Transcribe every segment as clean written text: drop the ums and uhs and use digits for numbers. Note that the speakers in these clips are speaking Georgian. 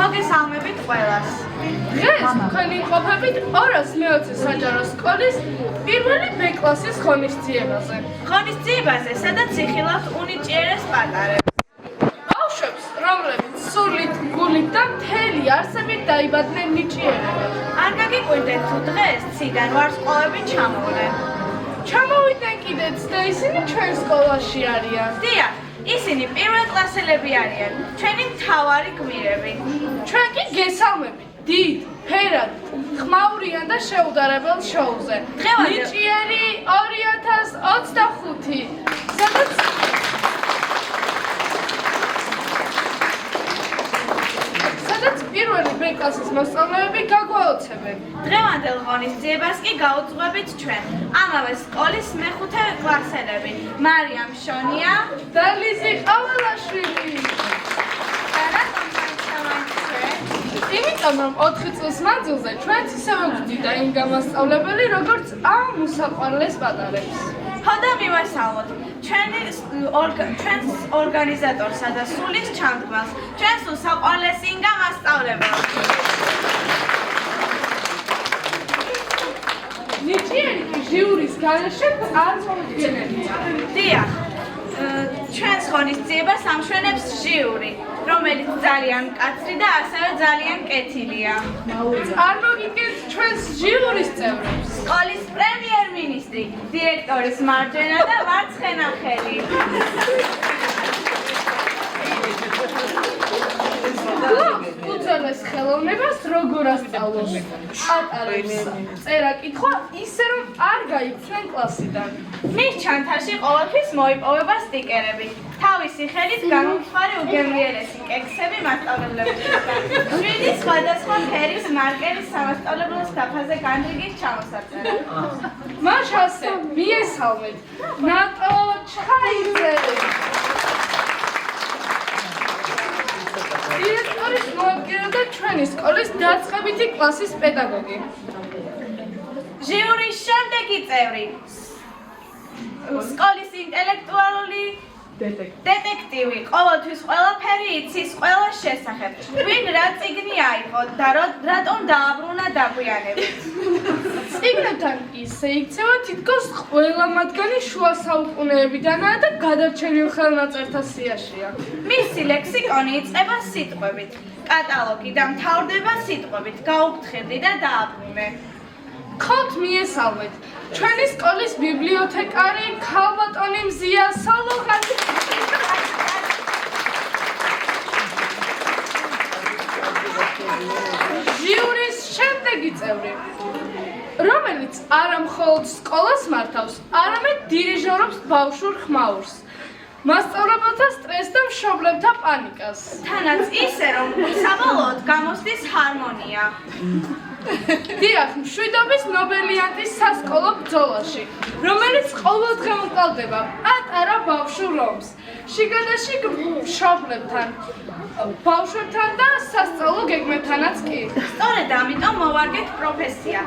მოგესალმებით ყველას. დღეს თქვენი მყოფებით 220 საჯარო სკოლის პირველი B კლასის ღონისძიებაზე. ღონისძიებაზე, სადაც იხილავთ უნიჭიერეს პატარებს. ბავშვებს, რომლებიც სულით, გულით და მთელი არსებით დაიბადნენ ნიჭიერებად. არ გაგიკვირდეთ თუ დღეს ციდან ვარსკვლავები ჩამოვლენ. ჩამოვიდნენ კიდეც და ისინი ჩვენ სკოლაში არიან. დიახ, ისინი პირველ კლასელები არიან, ჩვენი მთავარი გმირები. ჩვენ კი გესალმებით დიდ, ფერად, ხმაურიან და შეუდარებელ შოუზე. ნიჭიერი 2025, სადაც პირველი B კლასის მოსწავლეები გაგვაოცებენ. დღევანდელ ღონისძიებას კი გაუძღვებით ჩვენ, ამავე სკოლის მეხუთე კლასელები, მარიამ შონია და ლიზი ყავალაშვილი. იმიტომ რომ 4 წლის მანძილზე ჩვენც ისევე გვდიდა იმ გამასწავლებელი, როგორც ამ უსაყვარლეს პატარებს. ხოდა მივესალმოთ ჩვენს ორგანიზატორსა და სულის ჩამდგმელს, ჩვენს უსაყვარლეს ინგა მასწავლებელს. ნიჭიერი კი ჟიურის გარეშე არ მოუდგენელია. დიახ, ჩვენს ღონისძიებას ამშვენებს ჟიური, რომელიც ძალიან მკაცრი და ასევე ძალიან კეთილია. არ მოგიგეთ ჩვენს ჟიურის წევრებს. სკოლის პრემიერ-მინისტრი, დირექტორის მარჯვენა და მარცხენა ხელი. უძველეს ხელოვნებას როგორ ასწავლეთ? ისწავლოს ატარებს წერა-კითხვა ისე რომ არ გაიქცნენ კლასიდან. მის ჩანთაში ყოველთვის მოიპოვება სტიკერები. თავისი ხელით გამომხმარი უგემრიელესი კექსები მასწავლებლებისგან. 7 სხვადასხვა ფერის მარკერის სამასწავლებლო დაფაზე განრიგის ჩამოსაწერა. მას ასე მიესალმეთ ნატო ჩხაიძე. დირექტორის მოადგილე და ჩვენი სკოლის დაწყებითი კლასის პედაგოგი. ჟიურის შემდეგი წევრი. სკოლის ინტელექტუალური დეტექტივი, ყოველთვის ყველაფერი იცის ყველა შესახებ. ვინ რა წიგნი აიღო და რატომ დააბრუნა დაგვიანებით. წიგნებთან ისე იქცევა თითქოს ყველა მათგანი შუა საუკუნეებიდანაა და გადარჩენილ ხელნაწერთა სიაშია. მისი ლექსიკონი იწყება სიტყვებით, კატალოგი და მთავრდება სიტყვებით, გაუფრთხილდი და დააბრუნე. ხოთ მიესალმეთ ჩვენი სკოლის ბიბლიოთეკარი ქალბატონი მზია სოლოღანი. ჟიურის შემდეგი წევრი, რომელიც არა მხოლოდ სკოლას მართავს, არამედ დირიჟორობს ბავშვურ ხმაურს, მასწავლებელთა სტრესს და მშობლებთა პანიკას. თანაც ისე, რომ საბოლოოდ გამოსდის ჰარმონია. დიახ, მშვიდობის ნობელიანტის სასკოლო ბრძოლაში, რომელიც ყოველდღე უკრავდება პატარა ბავშვურ რომს, შიგადაშიგ მშობლებთან, ბავშვებთან და სასწავლო გეგმებთანაც კი. სწორედ ამიტომ მოვარგეთ პროფესია.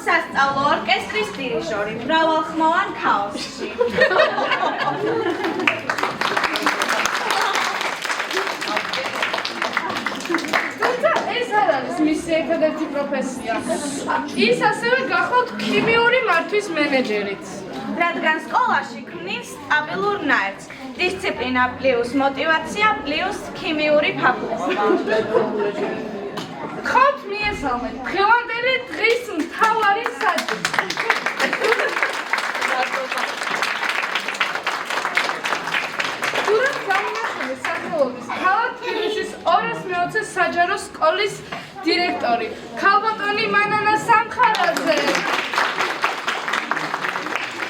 სასწავლო ორკესტრის დირიჟორი, მრავალხმოვან ქაოსში. ეს არ არის მისი ერთადერთი პროფესია. ის ასევე გახოთ ქიმიური მართვის მენეჯერიც. რადგან სკოლაში ქმნის სტაბილურ ნაერთს, დისციპლინა პლუს მოტივაცია პლუს ქიმიური ფაკულტეტი. ხოთ მიესალმეთ დღევანდელი დღის მთავარი საჭირო. გურამ გამონახული სახელობის ქალაქ თბილისის 220 საჯარო სკოლის დირექტორი ქალბატონი მანანა სამხარაძე.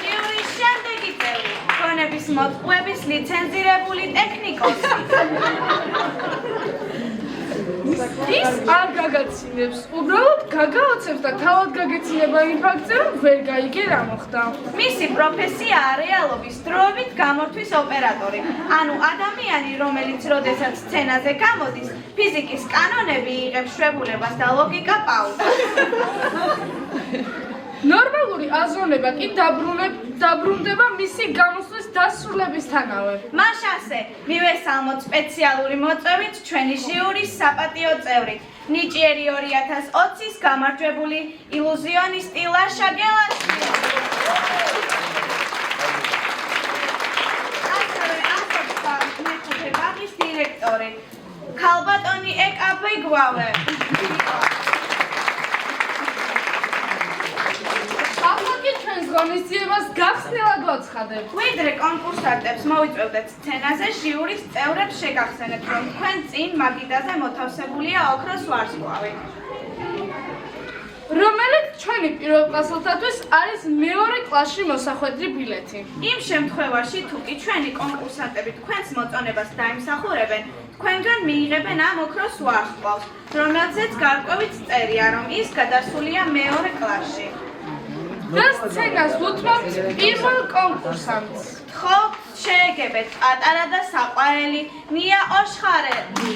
ჟიურის შემდეგი წევრი, გონების მოტყუების ლიცენზირებული ტექნიკოსი. ის არ გაგაცინებს, უბრალოდ გაგაოცებს და თავად გაგეცინება იმ ფაქტზე, რომ ვერ გაიგე რა მოხდა. მისი პროფესიაა რეალობის დროებით გამორთვის ოპერატორი. ანუ ადამიანი, რომელიც როდესაც სცენაზე გამოდის, ფიზიკის კანონები იღებს შვებულებას და ლოგიკა პაუზას. ნორმალური აზროვნება კი დაბრუნდება მისი გამოსვლის დასრულებისთანავე. მას ასე მივესალმოთ სპეციალური მოწვევით ჩვენი ჟიურის საპატიო წევრით, ნიჭიერი 2020-ის გამარჯვებული ილუზიონისტი ლაშა გელაშვილი. ასევე ასოთა მეხუთე ბაღის დირექტორი, ქალბატონი ეკაბი გვავე. ახლა ჩვენს ღონისძიებას გახსნილად ვაცხადებ. ვიდრე კონკურსანტებს მოვიწვევდეთ სცენაზე, ჟიურის წევრებს შეგახსენებთ, რომ თქვენ წინ მაგიდაზე მოთავსებულია ოქროს ვარსკვლავი, რომელიც ჩვენი პირველკლასელთათვის არის მეორე კლასში მოსახვედრი ბილეთი. იმ შემთხვევაში, თუ კი ჩვენი კონკურსანტები თქვენს მოწონებას დაიმსახურებენ, თქვენგან მიიღებენ ამ ოქროს ვარსკვლავს, რომელზეც გარკვევით წერია, რომ ის გადასულია მეორე კლასში. და სცენას უთმობთ პირველ კონკურსანტს. თხოთ შეეგებეთ პატარა და საყვარელი ნია ოშხარელი.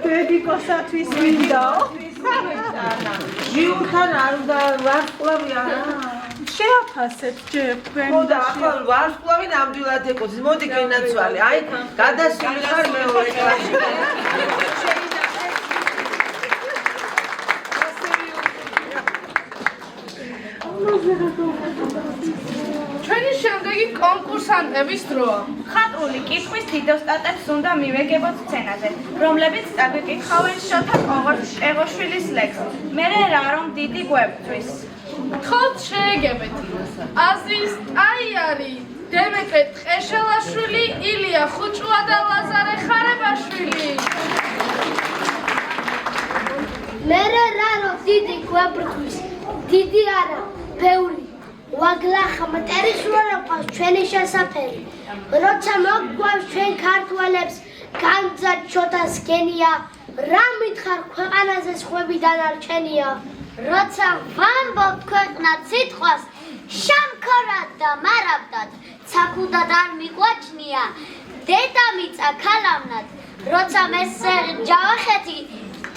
ბებიკოსათვის მინდაო. ჟიუთან არ უნდა ვარსკვლავი არა. შეაფასეთ ჯერ თქვენ. ხო და ახლა ვარსკვლავი ნამდვილად ეკოს. მოდი გენაცვალე. აი, გადასული ხარ მეორე კლასში. ჩვენი შემდეგი კონკურსანტების დროა. ხატრული კითხვის დიდოსტატებს უნდა მივეგებოთ სცენაზე, რომლებიც წაგვიკითხავენ შოთა ყოღოშვილის ლექსს. მერე რა რომ დიდი გვებთვის. თხოვთ შეეგებეთ აზრის ტაიარი, დემეტრე ტყეშელაშვილი, ილია ხუჭუა და ლაზარე ხარებაშვილი. მერე რა რომ დიდი გვებთვის, დიდი არა, ბევრი. ვაგლახა მტერი შუარაყავს ჩვენი შესაფერი. როცა მოგგვავს ჩვენ ქართველებს განძად შოთას გენია, რა მითხარ ქვეყანაზე სხვები დანარჩენია. როცა ვამბობ ქვეყნად სიტყვას, შამქორად და მარავდად, ცაკუდად არ მიყვაჭნია, დედამიწა ქალამნად. როცა მესერი ჯავახეთი,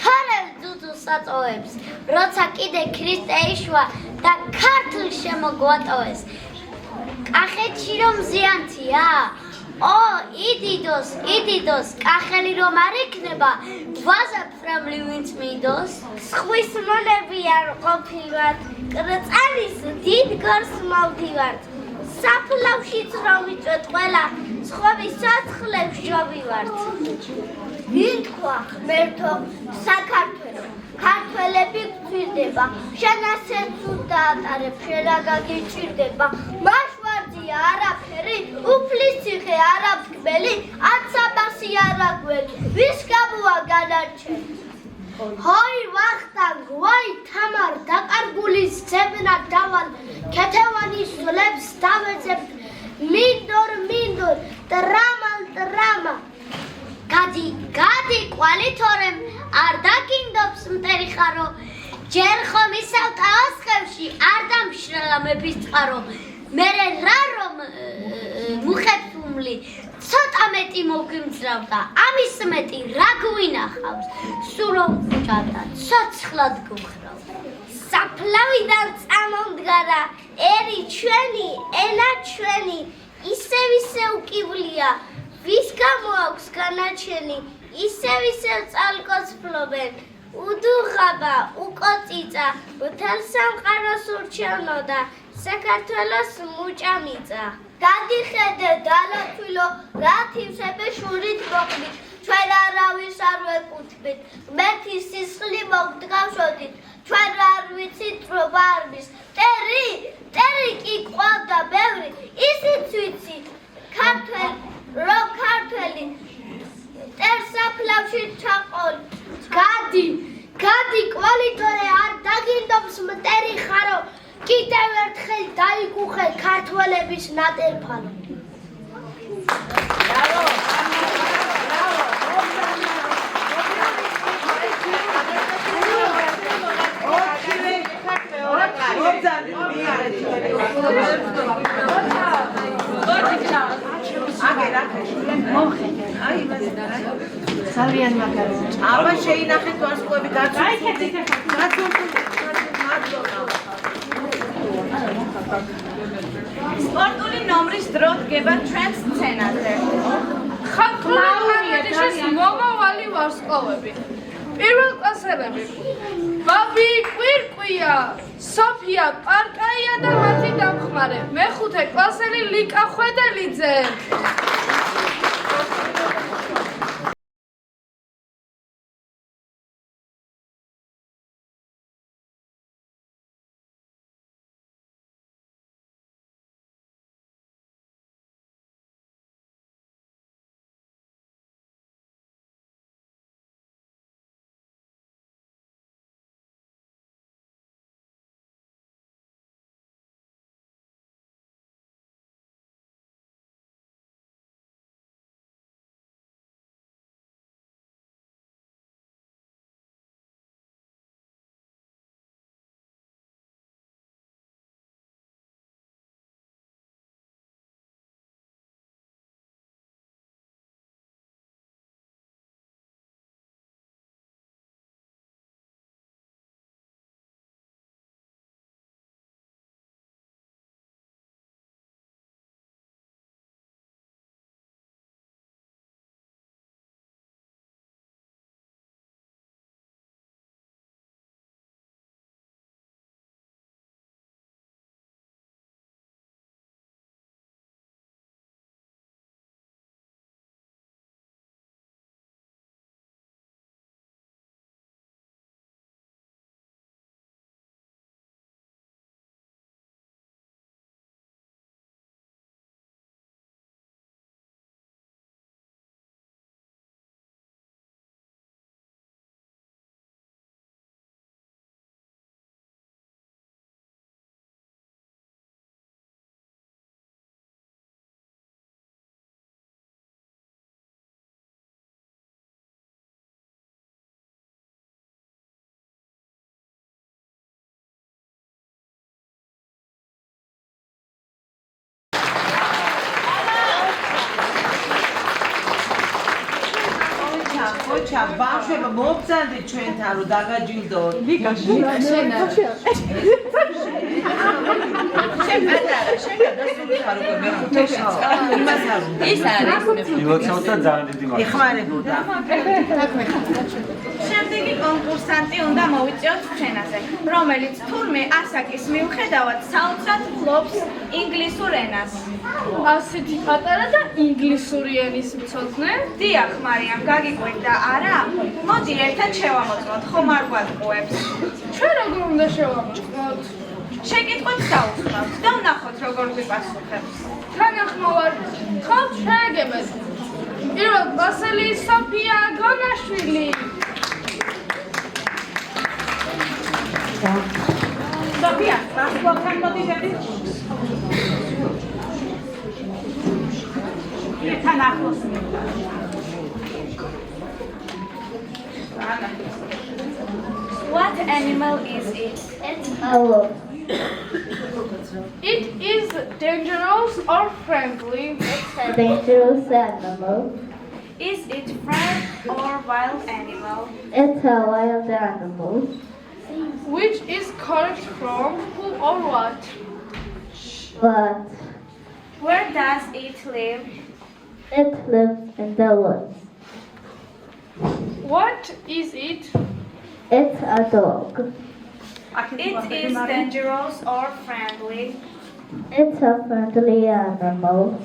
თორევ ძუძუს აწოვებს, როცა კიდე ქრისტე იშვა და ქართლ შემოგვატოვეს. კახეთში რომ ზიანთია? ო, იდიდოს, კახელი რომ არ იქნება, ვაზაფრამლი ვინც მინდოს. სხვის მონები არ ყოფილვართ, კრწანის დიდ გორს მოვდივართ. საფლავშიც რომ ვიწვეთ ყველა, სხვების საცხლებს ჟობივართ. ვინ თქვა ღმერთო საქართველო, ქართველები გვირდება, შენ ასეც დაატარებ, შენ რა გიჭირდება. მაშვარდია არაფერი, უფლის ციხე არაფრკბელი, აცაბასი არაგველი, ვის გაბუა განარჩენი. ჰოი ვახტანგ, ვაი თამარ, დაკარგული სცებნა დავალ, ქეთევანის სულებს დავეძებთ, მინდორ, ტრამა. გადი ყვალი თორემ, არ დაგინდობს მტერი ხარო, ჯერ ხომ ისევ ტაოსხევში, არ დამშრალა მეფის წყარო. მერე რა რომ მუხებს უმლი, ცოტა მეტი მოგვიმძრავდა, ამის მეტი რა გვინახავს, სულ რომ ხუჭავდა, ცოცხლად გუხრავს. საფლავიდან წამომდგარა, ერი ჩვენი, ენა ჩვენი, ისევ უკივლია, ვის გამო აქვს განაჩენი, ისევ წალკოს ფლობენ, უდუღაბა, უკოწიწა, მთელ სამყაროს ურჩევნოდა, საქართველოს მუჭა მიწა. გადიხედე დალათვილო, რა თივსები შურით მოყდით, ჩვენ არავის არ ვეკუთვნით, ღმერთის სისხლი მოგდგავშოდით, ჩვენ რა არ ვიცით რობა არბის, მტერი კი ყავდა ბევრი, ისიც ვიცით, ქართველი, მტერს საფლავში ჩაყოლ. გადი კვალიტორე, არ დაგინდობს მტერი ხარო, კიდევ ერთხელ დაიგუხე ქართველების ნატერფანო. ძალიან მაგარია. აბა შეინახეთ ვარსკვლავი გაცუცული. სპორტული ნომრის დრო დგება ჩვენ სცენაზე. ხალხური მომავალი ვარსკვლავები. პირველ კლასელები. ბაბი კვირკვია, სოფია პარტაია და მათი დამხმარე. მეხუთე კლასელი ლიკა ხვედელიძე. ხოჩა, ბავშვებო, მოგზანდით ჩვენთან რომ დაგაჯილდოთ. შენ პატარა, შენ გადასული ხარ უკვე მეხუთეში. იმას არ უნდა. ის არის იმოცავდა ძალიან დიდი მადლობა. ეხმარებოდა. შემდეგი კონკურსანტი უნდა მოვიწიოთ ჩვენაზე, რომელიც თურმე ასაკის მიუხედავად საოცრად ფლობს ინგლისურ ენას. ასეთი პატარა და ინგლისური ენის მცოდნე? დიახ, მარიამ, გაგიკვირდა არა? მოდი ერთად შევამოწმოთ, ხომ არ გვატყუებს? ჩვენ როგორ უნდა შევამოწმოთ? შეკითხვებს დაუხმავთ და ვნახოთ როგორ გვიპასუხებს. თანახმოვარ, ხალხ შეაგებეთ. პირველ კლასელი სოფია გონაშვილი. სოფია, გასვლთან მოდიდები. თან ახლოს მინდა. What animal is it? It's a wolf. It is dangerous or friendly? It's a dangerous animal. Is it friend or wild animal? It's a wild animal. Which is correct from who or what? But Where does it live? it lives in the woods. What is it? It's a dog. It is dangerous or friendly? It's a friendly animal.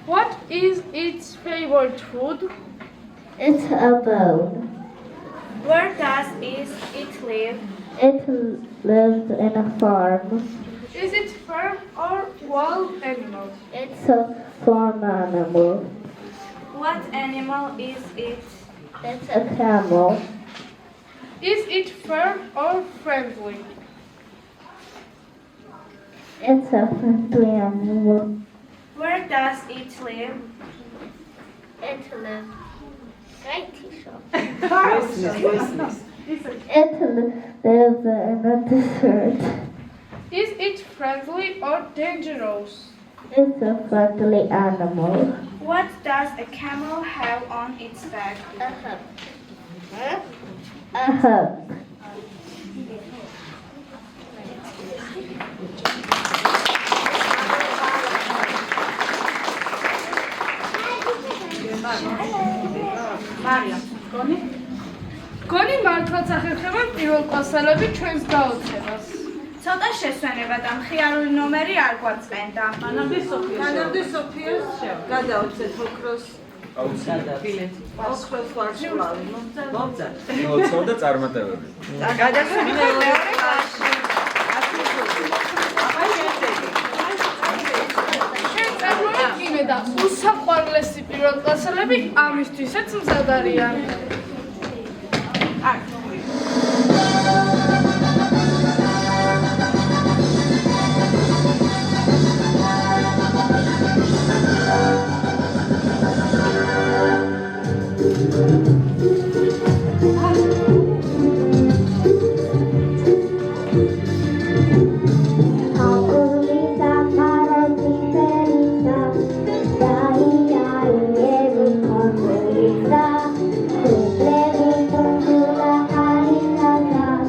What is its favorite food? It's a bone. Where does it live? It lives in a farm. Is it farm or wild animal? It's a farm animal. What animal is it? It's a camel. Is it firm or friendly? It's a friendly animal. Where does it live? It lives right here. Business. It lives in a desert. Is it friendly or dangerous? It's a friendly animal. What does a camel have on its back? A hub. A hub. გონი მართლაც ახერხებენ პირველ კლასელები ჩვენს გაოცებას. ცოტა შესვენება და მხიარული ნომერი არ გვაწყენდა. მანამდე სოფიას გადაუცეთ ოქროს ბილეთი. ოქროს ვარშავი. მომძა. იმოცავდა წარმატებები. გადასული მეორე კლასში. ჩვენ წარმოვიდგინე და უსაყვარლესი პირველ კლასელები ამისთვისაც მზად არიან. Feliz,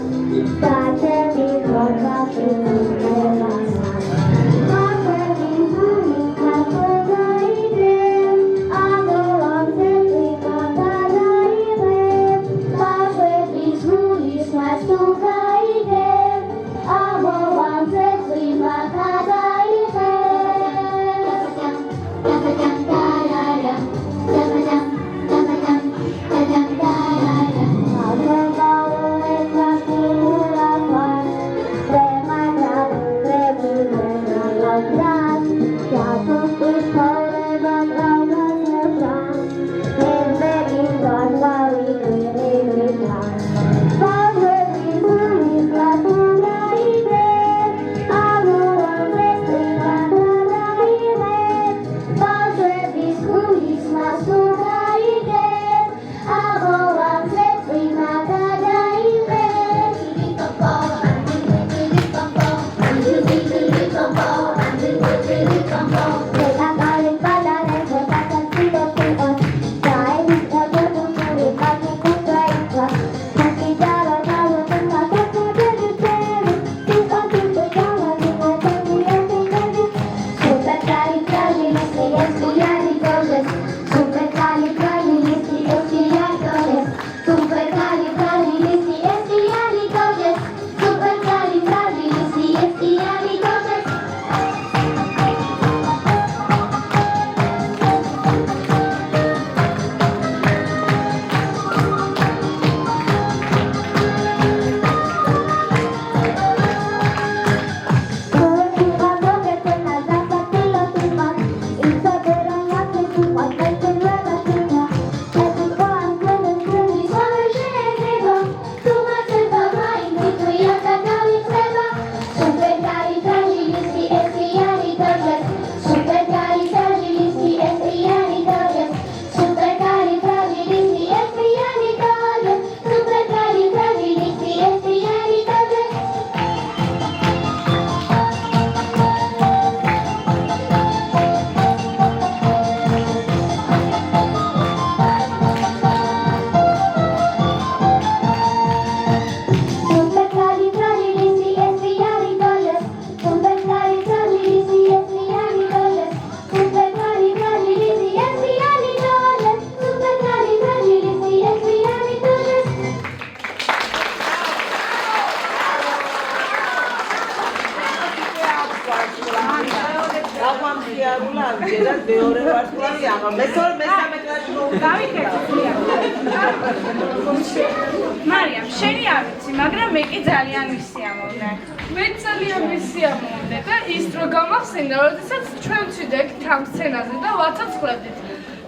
მარიამ, შენი არ ვიცი, მაგრამ მე კი ძალიან მისიამოვნე. მე ძალიან მისიამოვნე და ის დრო გამახსენდა, როდესაც ჩვენ ვცვიდეთ თან სცენაზე და ვაცოცხლებდით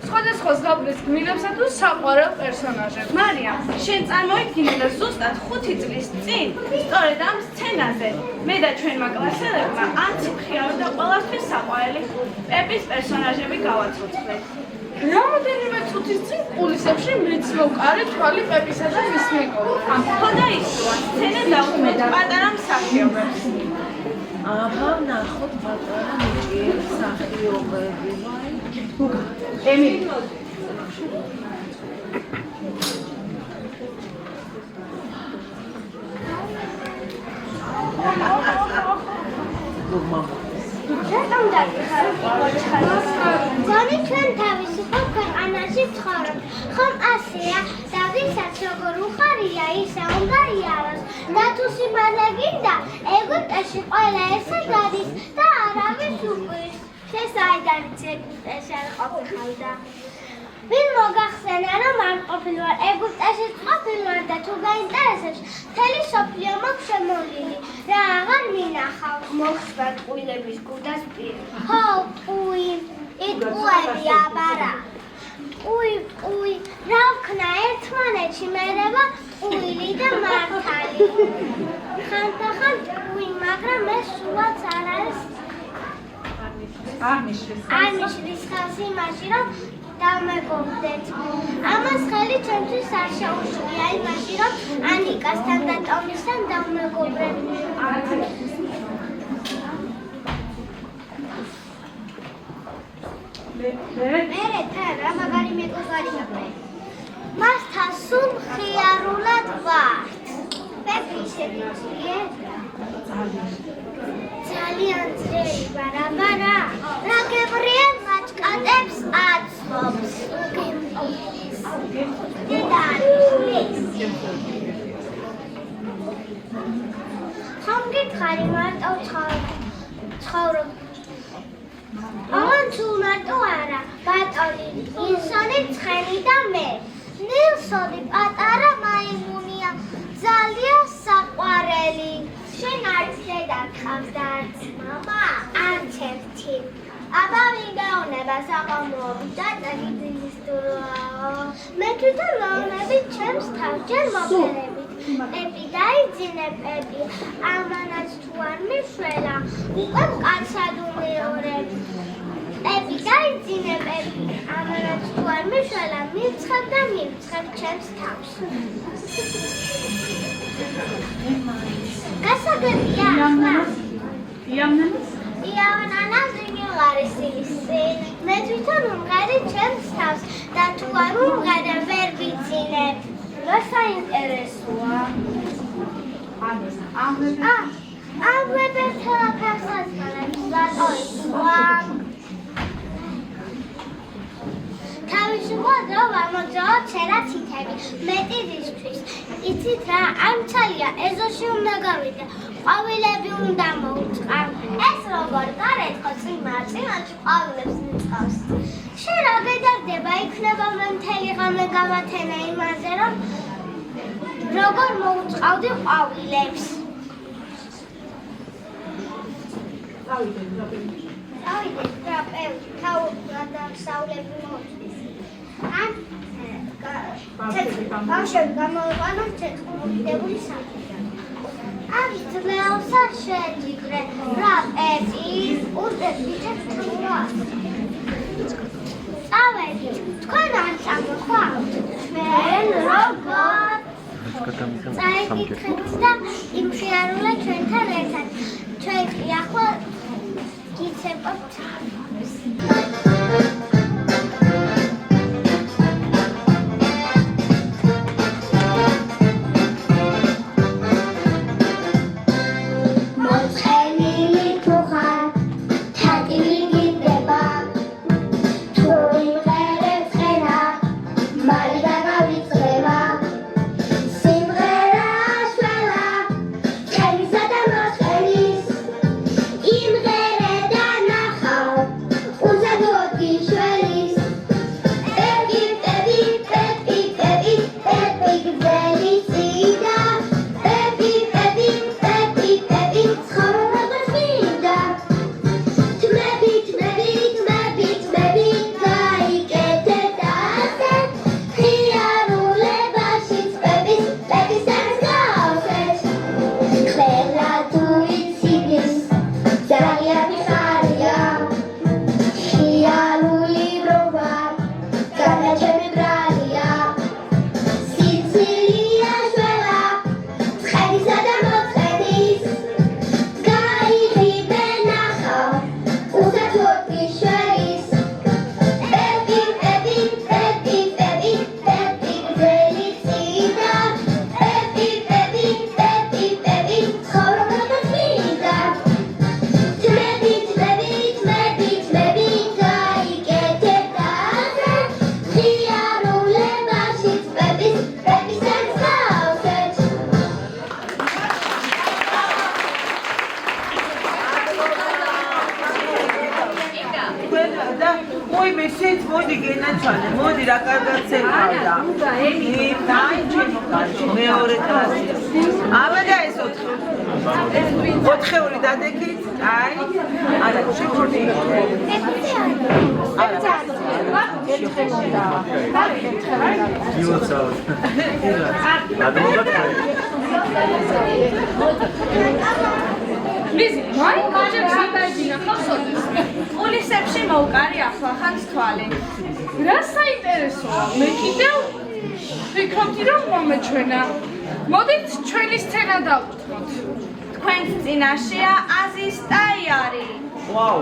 სხვადასხვა ზღაპრის გმირებსა თუ საყვარელ პერსონაჟებს. მარიამ, შენ წარმოიდგინე და ზუსტად 5 წლის წინ, სწორედ ამ სცენაზე, მე და ჩვენმა კლასელებმა ანციფხიარო და ყველასთვის საყვარელი პეპის პერსონაჟები გავაცოცხლეთ. რამოდენიმე წუთის წინ კულისებში მრიც მოკარე თვალი პეპისა და მის მეგობრებს. ხო და ისოა, სცენა დაუდგმეთ პატარა მსახიობებს. აბა, ნახოთ პატარა ნიჭიერ მსახიობები. ემილი რატომ გონი ჩვენ თავისუფალ ქვეყანაში ვცხოვრობთ, ხომ ასეა და ვისაც როგორ უხარია ისე უნდა იაროს და თუ სიმართლე გინდა ეგვიპტეში ყველა ესე გადის და არავის უყვირს. შესაიდანიც ეგვიპტეში არ ყოფილიყავდა. ვინ მოგახსენა რომ არ ყოფილვარ ეგვიპტეშიც ყოფილვარ და თუ გაინტერესებს მთელი სოფლიო მაქვს შემოვლილი რა აღარ მინახავს მოხსვათ ყვილების გუდასპირი ხო ტყუი იტყუები აბარა ტყუი რა ვქნა ერთმანეთში მერევა ტყუილი და მართალი ხანდახან ტყუი მაგრამ ეს სულაც არ არის არ მიშლის ხალხი იმაში რომ დამეგობრდეთ. ამას ხელი ჩემთვის არ შეუშვია იმაში, რომ ანიკასთან და ტომისთან დავმეგობრდეთ. მერე თან რა მაგარი მეგობარია მე. მასთან სულ ხიარულად ვართ. პეპი შევიძლიე. ძალიან ძლიერი ბარაბარა. რა გებრიელ მაჭკატებს აცობს. ხომ გითხარი მარტო ცხოვრობ. ან სულ მარტო არა, ბატონი, ნილსონი ცხენი და მე. ნილსონი პატარა მაიმუნია, ძალიან საყვარელი. შენ არც დედა გყავს და არც მამა? არც ერთი. აბა ვინდაუნება საყომოობით და წაგიძილის დროაო. მე თვითონ ვაუნებით ჩემს თავს ჯერ მოფერებით. პეპი დაიძინე პეპი, ამანაც თუ არ მიშველა, უკვე მკაცად უმეორებ. პეპი დაიძინე პეპი, ამანაც თუ არ მიშველა, მივცხებ და მივცხებ ჩემს თავს. გასაგებია ახლა? იავნანა ზინილარისისი, მე თვითონ უმღერე ჩემს თავს და თუ არ უმღერე ვერ ვიცინებ. რა საინტერესოა? აღვებე ხელაფერს აცმალებს ბატონი. თავისუფლად რომ ამოძრავოთ შერა ცითები, მეტი რისთვის. იცით რა, ამცალია, ეზოში უნდა გავიდე, ყვავილები უნდა მოუწყა. ეს როგორ გარეთქო წინაში ყვავილებს მიწავს. შენ რა გედარდება, იქნება მე მთელი ღამე გავათენა იმაზე, რომ როგორ მოუწყავდი ყვავილებს. ავიდეთ ტრაპევი, თავბრა და საულები მოუწვის. ან ბავშვები გამოვიყანოთ თეთრმოვიდებული საფრთხე. ამის ძნელსა შეჯიბრე ტრაპეზის ურდები თეთრმოვიდ. წავედით, თქვენ არ წამოხვავთ. ჩვენ როგორ? წაიკითხეთ და იმშეარულე ჩვენთან ერთად. ჩვენ კი ახლა გიცეპებთ. Usa კარგად ცეკვავდა. დაი ჩემო კაცო, მეორე კლასი. აბა და ეს 4-ეული დადექით? აი, არა, შეგვიძლია. მიზი, მაი კაჭებს ადაიძინა ხალხოდეს. პულისებში მოუკარი ახლა ხანს თვალი. რა საინტერესოა, მე კიდევ ვფიქრობდი რომ მომეჩვენა. მოდით ჩვენი სცენა დავუთხოთ. თქვენს წინაშეა აზის ტაიარი. ვაუ.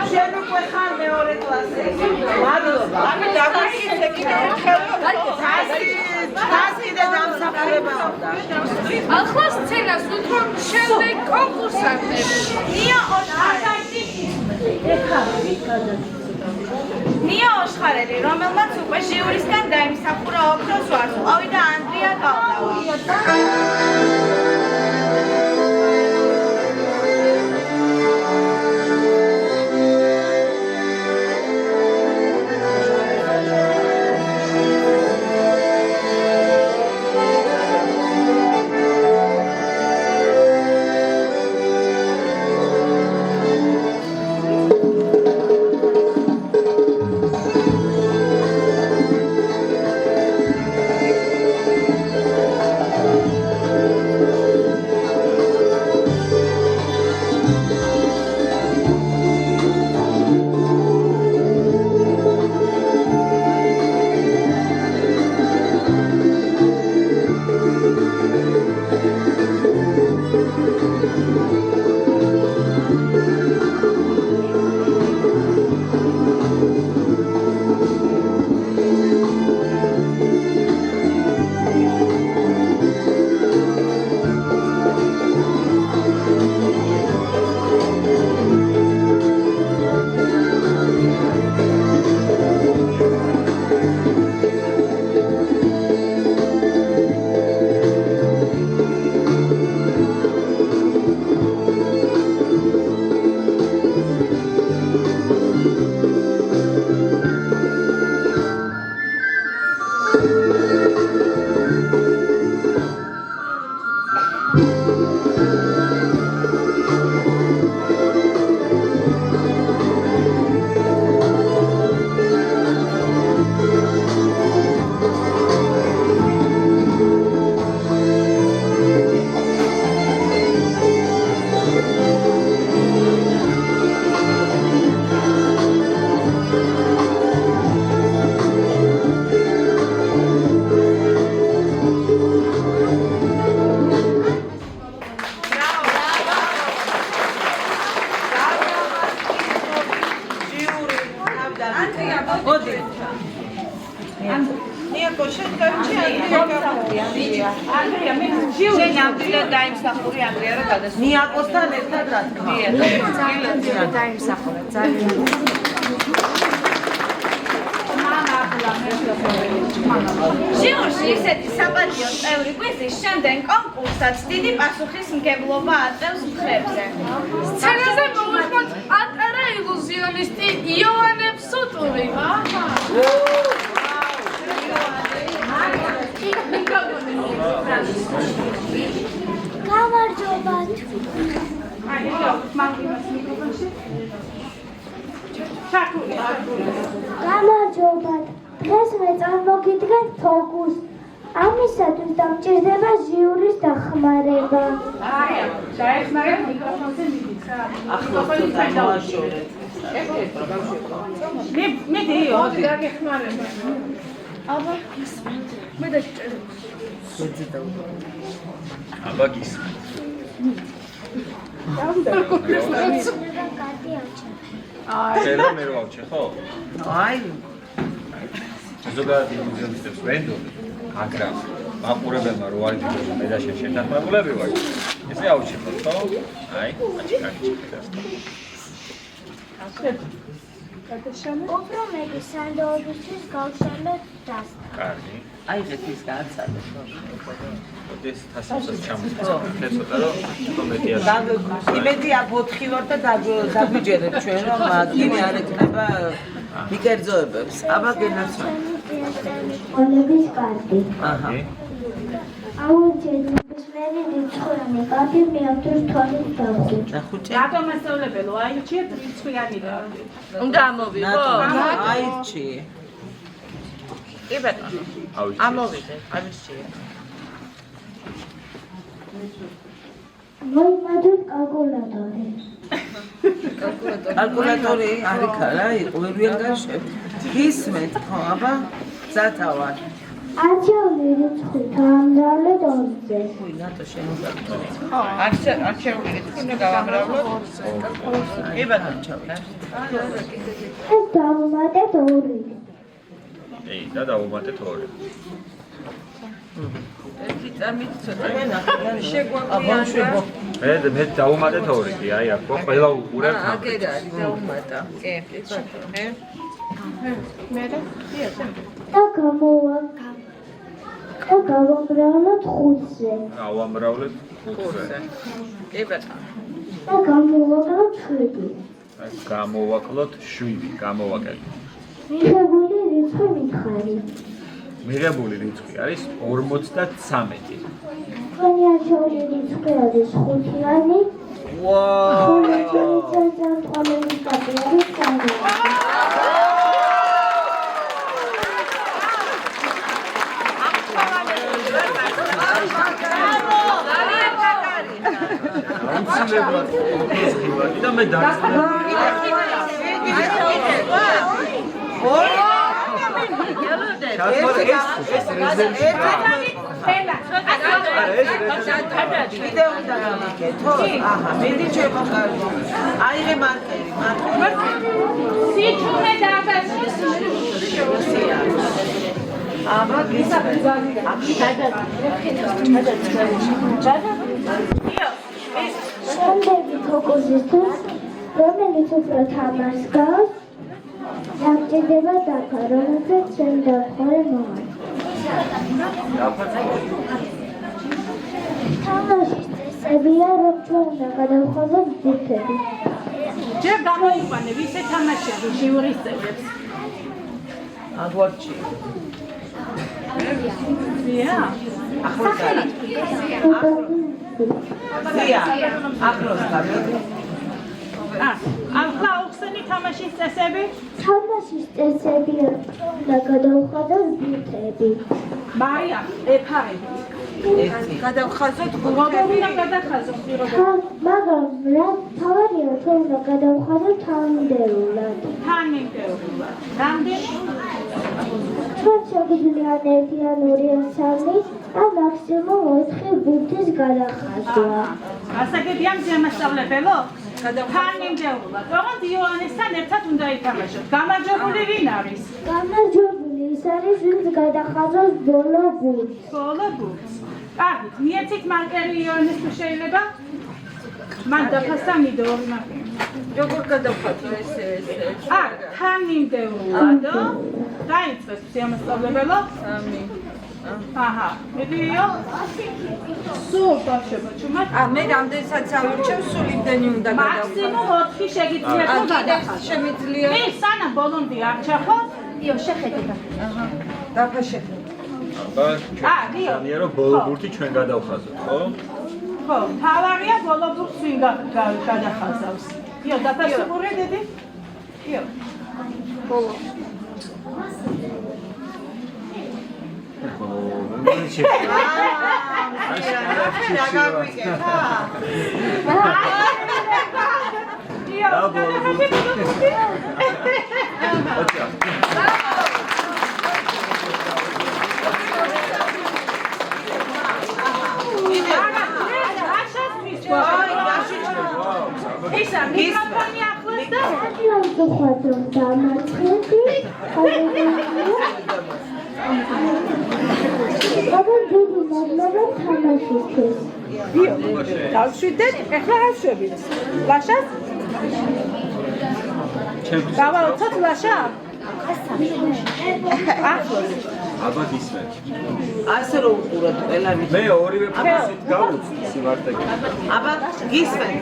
შენ უკვე ხარ მეორე კლასი. მადლობა. ამი დაგიქცე კიდე ერთხელ. თას კიდე დამსახურებაა. ახლა სცენას უთხრობ შემდეგ კონკურსანტებს. ნია ოშხარელი, რომელმაც უკვე ჟიურისგან დაიმსახურა ოქროს ვარსკვლავი და ანდრია გალდავა. მოდი. ნიაკო შეგარჩი შენ ამდრია დაიმსახური ამდრია რომ გადასული. ნიაკოსთან ერთად რა თქმა უნდა. დაიმსახურა ძალიან. ჟიურში ისეთი საპატიო წევრი კვიზის შემდეგ კონკურსად დიდი პასუხისმგებლობა აწევს მხრებზე. სცენაზე მოვიხმოთ პატარა ილუზიონისტი იოანე ფსუტური. გამარჯობათ. გამარჯობათ. დღეს მე წარმოგიდგენ ფოკუს. ამისათვის დამჭირდება ჟიურის დახმარება. დაეხმარება მიკროფონზე მიდიხარ. მე დიო. მოდი დაგეხმარება. აბა მე დაჭერე. აბა გისმენთ. შეიძლება მე რო ავჩე ხო? აი ზოგადად ილუზიონისტებს ვენდობი, მაგრამ მაყურებელმა რო არ იგებია მე და შენ შეთანხმებულები ვარ. ესე აუჩებოთ ხო? აი, აჩქარი უფრო მეტი სანდოობისთვის გავშალოთ დას. კარგი. აი ღეთის გააცადე. ოდეს თასასაც ჩამოწევ. ცოტა რომ კომედია. იმედი აქ 4 ვარ და დაგვიჯერებ ჩვენ რომ გინი არ ეკნება მიკერძოებებს. აბა გენაცვალე. ყოლების კარტი. აჰა. აუჯერების მერი რიცხვიანი კარტი მეავტოს თვალის დავზე. ნახუჭე. რატომ მასწავლებელო აირჩიეთ რიცხვიანი და უნდა ამოვიღო? აირჩი. კი ბატონო. ამოვიდე, ამისჩია. მოიმადოთ კალკულატორი. კალკულატორი არის ქარა, ყველიან გარშემო. გისმენთ ხო, აბა ზათავარ. არჩეული რიცხვი გამრავლეთ 2-ზე. უი, ნატო შემოგაგდო. არჩეული რიცხვი უნდა გავამრავლოთ. კი ბატონო. ეს დავუმატეთ 2. ეი, და დავუმატეთ 2. ერთი წამით ცოტა აბა შეგვო. მე დავუმატეთ 2 კი, აი აქ ყველა უყურებ. აგერ არის დაუმატა. კი, და გავამრავლოთ 5-ზე. ავამრავლეთ 5-ზე. კი ბატონო. და გამოვაკლოთ 7. გამოვაკლოთ 7, გამოვაკელით. მიღებული რიცხვი მითხარი. მიღებული რიცხვი არის 53. თქვენი არჩეული რიცხვი არის 5-იანი. ვაუ! ხოლო ჩვენი წამყვანელი კარტი არის 3. აუცილებლად ოქროს და მე ვიდეო უნდა გამაკეთო? აჰა, მეტი ჩება კარგი. აიღე მარკერი, სიჩუმე დააგაცნეს აბა შემდეგი ფოკუსისთვის, რომელიც უფრო თამაშს გავს, დამჭირდება დაფა, რომელსაც ჩვენ დავხარე მოვა. თამაშის წესებია, რომ ჩვენ უნდა გადავხაზოთ ბურთები. ჯერ გამოიყვანე ვისე თამაშები ჟიურის წევრებს. აგვარჩი. ზია ზია, ახლოს გამოდი. ახლა უხსენი თამაშის წესები? თამაშის წესებია, რომ ჩვენ უნდა გადავხაზოთ ბურთები. მაია, ეფარები. ერთი. გადავხაზოთ როგორ უნდა გადახაზოთ პირობები? მაგრამ რა თავარია, ჩვენ უნდა გადავხაზოთ თანმიმდევრულად. თანმიმდევრულად. რამდენი? ჩვენ შეგვიძლია 1 ან 2 ან 3 ან მაქსიმუმ 4 ბურთის გადახაზვა. გასაგებია მზემასწავლებელო? თანმიმდევრულად. ოღონდ იოანესთან ერთად უნდა ითამაშოთ. გამარჯვებული ვინ არის? გამარჯვებული ის არის, ვინც გადახაზოს ბოლო ბურთს. ბოლო ბურთს. კარგით, მიეცით მარკერი იოანეს თუ შეიძლება? მან დაფასა მიდო ორი მარკერი. როგორ გადავხატო ესე? არა, თანმიმდევრულადო. დაიწყეს სიამასწავლებელო. 3. აჰა, მიდიო. სულ ბავშვებო, ჩუმად. მე რამდენსაც ავირჩევ, სულ იმდენი უნდა მაქსიმუმ 4 შეგიძლიათ რომ გადახაზოთ. შემიძლია. სანამ ბოლომდე არ ჩახოთ, იო შეხედება. დაფაშე. ძალიან რომ ბოლო ბურთი ჩვენ გადავხაზოთ, ხო? ხო, თავარია ბოლო ბურთს ვინ გადახაზავს. იო, დაფასებული დედი? იო. ბოლო. ისა მიკროფონი ახლოს და ვთქვათ რომ დამარცხები, აბა დიდი მადლობა თამაშისთვის. დავშვიდეთ, ეხლა გავშვებით. ლაშას? გავაოცოთ ლაშა? ახლოს. აბა გისმენ. ასე რომ უყუროთ ყველანი. მე ორივე ფასით გავუწევ სიმართლე. აბა გისმენ.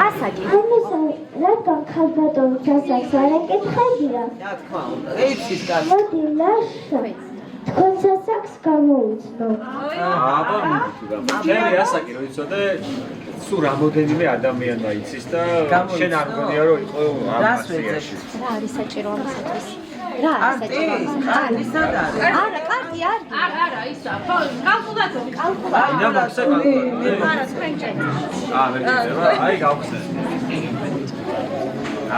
ასაკი. ამისა რადგან ქალბატონს ასაკს არ ეკითხებია? რა თქმა უნდა. ეიცის კაცი. მოდი ლაშა. თქვენს ასაკს გამოუცნო. აბა ჩემი ასაკი რო იცოდე სულ რამოდენიმე ადამიანმა იცის და შენ არ მგონია რომ იყო ამასიაში. რა არის საჭირო ამასათვის? რა არის საჭირო? კარტი სად არის? არა, კარტი არ. არა, ისა, ხო, კალკულატორი. და მოხსე კალკულატორი. არა, თქვენ ჭერთ. მე გიძება, აი გავხსენ.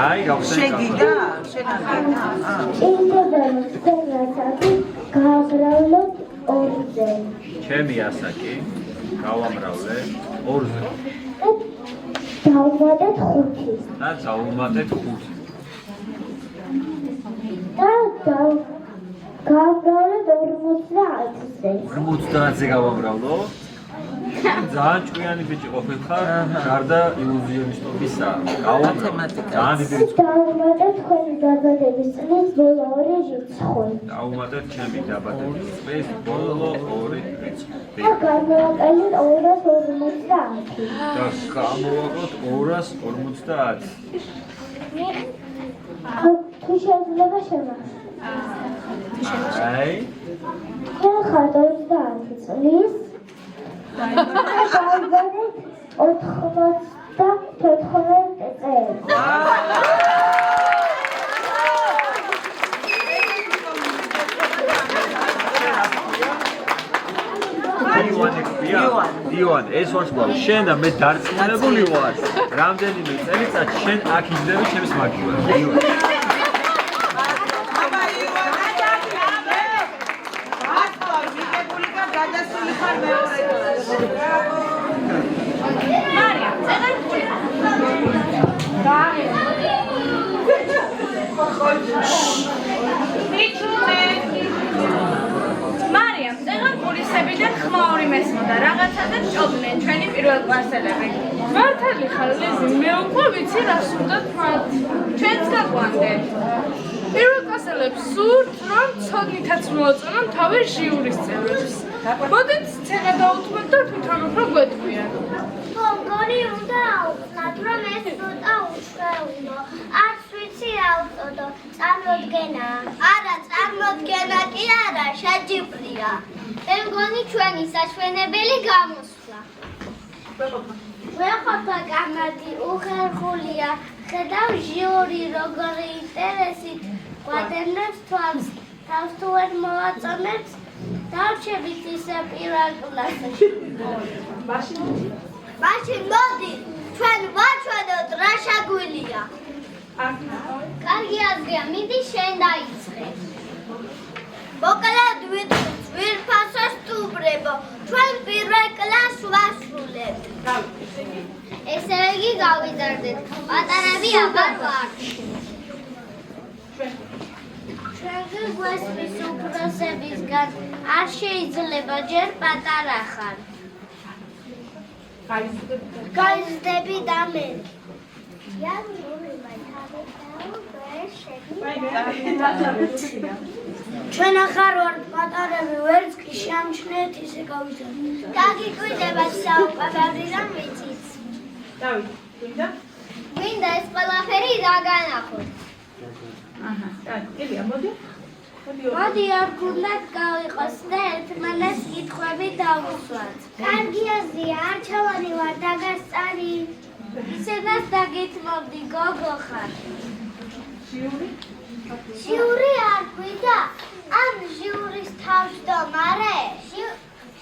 აი გავხსენ. შეგიდა? შენ არ გიდა? იმდენად თქვენაცადი გააგრავლოთ 2-ზე. ჩემი ასაკი გავამრავლე 2-ზე. დავუმატეთ 5. და დავუმატეთ 5. და გააგრავლოთ 50-ზე. 50-ზე გავამრავლო. ძალიან ჭკვიანი ბიჭი ყოფილხარ, გარდა ილუზიონისტობისა. მათემატიკა. ძალიან დიდი რიცხვი. დავუმატეთ თქვენი დაბადების წლის ბოლო 2 რიცხვი. დავუმატეთ ჩემი დაბადების წლის ბოლო 2 რიცხვი. და გამოვაკელით 250. და გამოვაყოთ 250. თუ შეიძლება შემახსოვროთ. აი, თქვენ ხართ 30 წლის და დავუმატეთ 94 წელს. იოან, ეს ვარ სხვა. შენ და მე დარწმუნებული ვარ. რამდენიმე წელიწადში შენ აქ იძდები ჩემს მაგივრად. იოან. აბა იოანა დაგიაბე. აბა ვიგებული და გადასული ხარ მეორე დღეს. მარია, წეგანკული. მარია, წეგანკულისებიდან ხმაური მესმოდა, რაღაცაზე ჭობდნენ ჩვენი პირველ კლასელები. მართალი ხარ, ლიზი, მე უკვე ვიცი რას უნდა თქვათ. ჩვენც გაგვანდეთ. პირველ კლასელებს სურთ, რომ ცოდნითაც მოაწონონ თავი ჟიურის წევრებს. მოდით სცენა დაუთმოთ და თვითონ უფრო გვეტყვიან. ხო, მგონი უნდა აუწნათ, რომ ეს ცოტა უშვეუნო. არც ვიცი რა უწოდო, წარმოდგენაა. არა, წარმოდგენა კი არა, შეჯიბრია. მე მგონი ჩვენი საჩვენებელი გამოსვლა. ვეყოფა გამარდი უხერხულია. ხედავ ჟიური როგორი ინტერესით გვადევნებს თვალს. თავს თუ ვერ მოვაწონებს, დავჩებით ისე პირველ კლასში. მაშინ მოდი, ჩვენ ვაჩვენოთ რა შეგვიძლია. კარგი აზრია, მიდი შენ დაიწყე. მოკლედ ვიტყვით, ვირფასო სტუბრებო, ჩვენ პირველ კლასს ვასრულებთ. ესე იგი გავიზარდეთ. პატარები აბარ ვართ. ჩვენი გვესმის უფროსებისგან არ შეიძლება ჯერ პატარა ხარ. გაიზრდები და მე. ჩვენ ახარ ვართ პატარები, ვერც კი შეამჩნიეთ ისე გავიზარდეთ. გაგიკვირდება საუბრობდი და მიწიც. დავით, გვინდა? მინდა ეს ყველაფერი დაგანახოთ. ელია, მოდი. მოდი არ გუნდათ გავიყოს და ერთმანეთს კითხვები დავუსვათ. კარგია ზია, არჩევანი ვარ დაგასწარი. ისედაც დაგეთმობდი, გოგო ხარ. ჟიური არ გვიდა? ან ჟიურის თავმჯდომარე?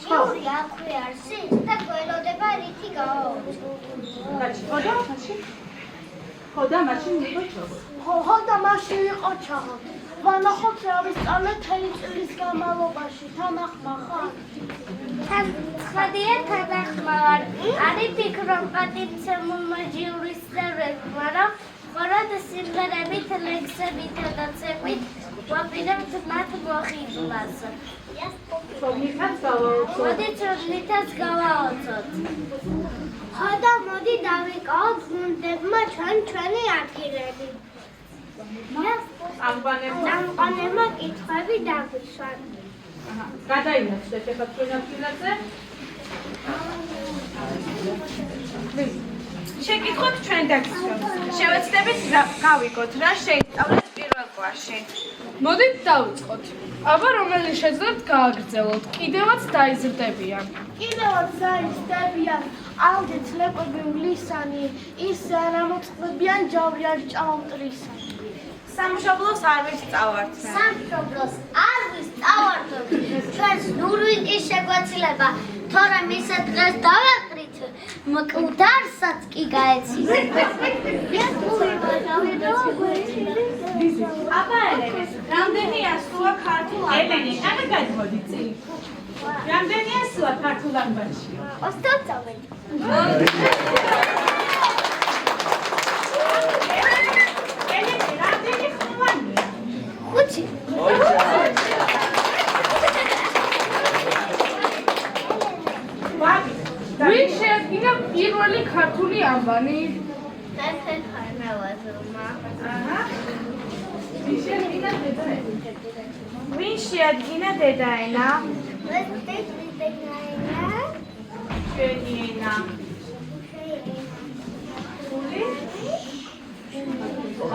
ჟიური აქვე არსის და გველოდება რითი გავაუწყო. ხოდა მაშინ იყო ჩაღო. ხოდა მაშინ იყო ჩაღო. ვანახოთ რა ვისწავლეთ მთელი წლის განმავლობაში. თანახმა ხარ? ცხადია თანახმა ვარ. არის ფიქრობ პატივცემულმა ჟიურის წევრებმა, რომ მხოლოდ სიმღერებით, ლექსებითა და ცეკვით ვაპირებთ მათ მოხიბლას. ცოდნითაც გავაოცოთ. მოდით ცოდნითაც გავაოცოთ. ხოდა მოდი დავიკავოთ გუნდებმა ჩვენი ადგილები. წამყვანებმა კითხვები დაგვისვათ. გადაინაცდეთ ეხლა ჩვენ ადგილაზე. შეკითხოთ ჩვენ დაგისვათ. შევეცდებით გავიგოთ რა შეისწავლეთ პირველ კლასში. მოდით დავიწყოთ. აბა რომელი შეძლებთ გააგრძელოთ, კიდევაც დაიზრდებიან. კიდევაც დაიზრდებიან. ალდეთ ლეკვები ლისანი, ის რამოწყდებიან ჯავრი არ ჭამომტრისანი. სამშობლოს არ ვისწავართ. სამშობლოს არ ვისწავართოთ. ჩვენს ნურვიკის შეგვეცილება, თორემ ისე დღეს დავაყრით, მკვდარსაც კი გაეცით. აბა ელენე, რამდენი ასუა ქართულ ამბავში? ელენე, აბა გადმოდი წინ. რამდენი ასუა ქართულ ამბავში? 30. ელენე, რამდენი ხმოვანია? 5. ვინ შეადგინა პირველი ქართული ამბანი? ეს ხარნავაზმა. ვინ შეადგინა დედაენა? ეს დედაენა. ჩვენი ენა. ფული?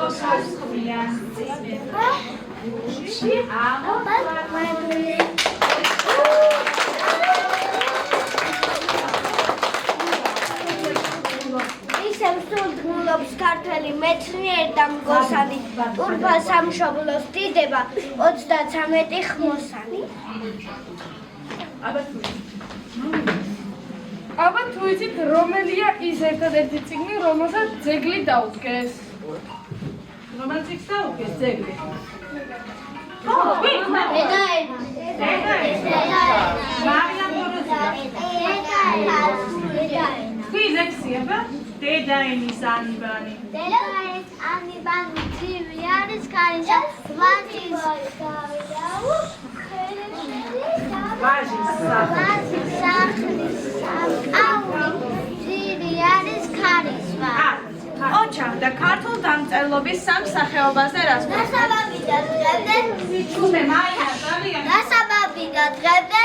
ოსასხმიან წინება. ისევ სულ გულობს ქართველი მეცნიერი და მგოსანი, ტურფა სამშობლოს დიდება 33 ხმოსანი. აბა თუ იცით რომელია ის ერთადერთი წიგნი, რომელსაც ძეგლი დაუდგეს? რომელ წიგნს დაუდგეს ძეგლი? ფიზექსიება დედაენის ანბანი. დედაენის ანბანი ძივი არის კარისა ვაჟის სახლის აური ძივი არის კარისვა. ოჩა და ქართულ დამწერლობის სამ სახეობაზე რას დასაბამი და დღემდე თუმე მაია ძალიან დასაბამი და დღემდე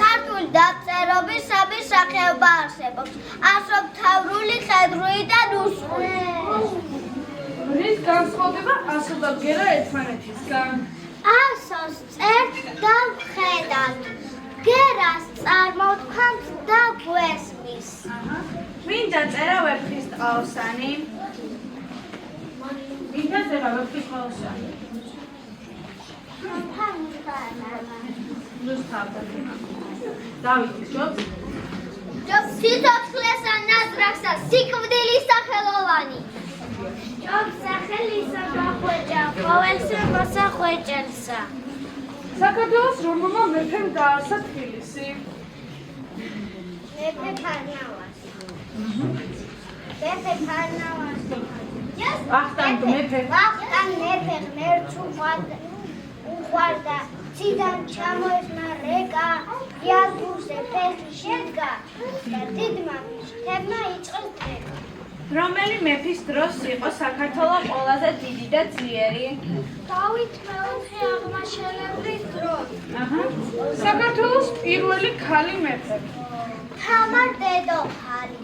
ქართული დამწერლობის სამი სახეობა არსებობს. ასომთავრული, ხედრული და ნუსხური. რის განსხვავდება ასო და ბგერა ერთმანეთისგან? ასოს წერთ და ვხედავთ. ბგერას წარმოთქვამთ და გვესმის. ვინ დაწერა ვეფხისტყაოსანი? ვინ დაწერა ვეფხისტყაოსანი? დავითის ჯობს? ჯობს სიცოცხლესა ნაზრახსა სიკვდილის სახელოვანი. ჯობს სახელისა მახვეჭა ყოველსა მოსახვეჭელსა. საქართველოს რომელმა მეფემ დაარსა თბილისი? მეფე ფარნავაზი. მეფე ფარნავაზი. ვახტანგ მეფე. ვახტანგ მეფე ღმერთს უყვარდა. ციდან ჩამოესმა რეკა, იარბუზე ფეხი შედგა და დიდმა მთებმა იწყეს დრეკა. რომელი მეფის დროს იყო საქართველოს ყველაზე დიდი და ძლიერი? დავით მეოთხე აღმაშენებლის დროს. საქართველოს პირველი ქალი მეფე. თამარ დედოფალი,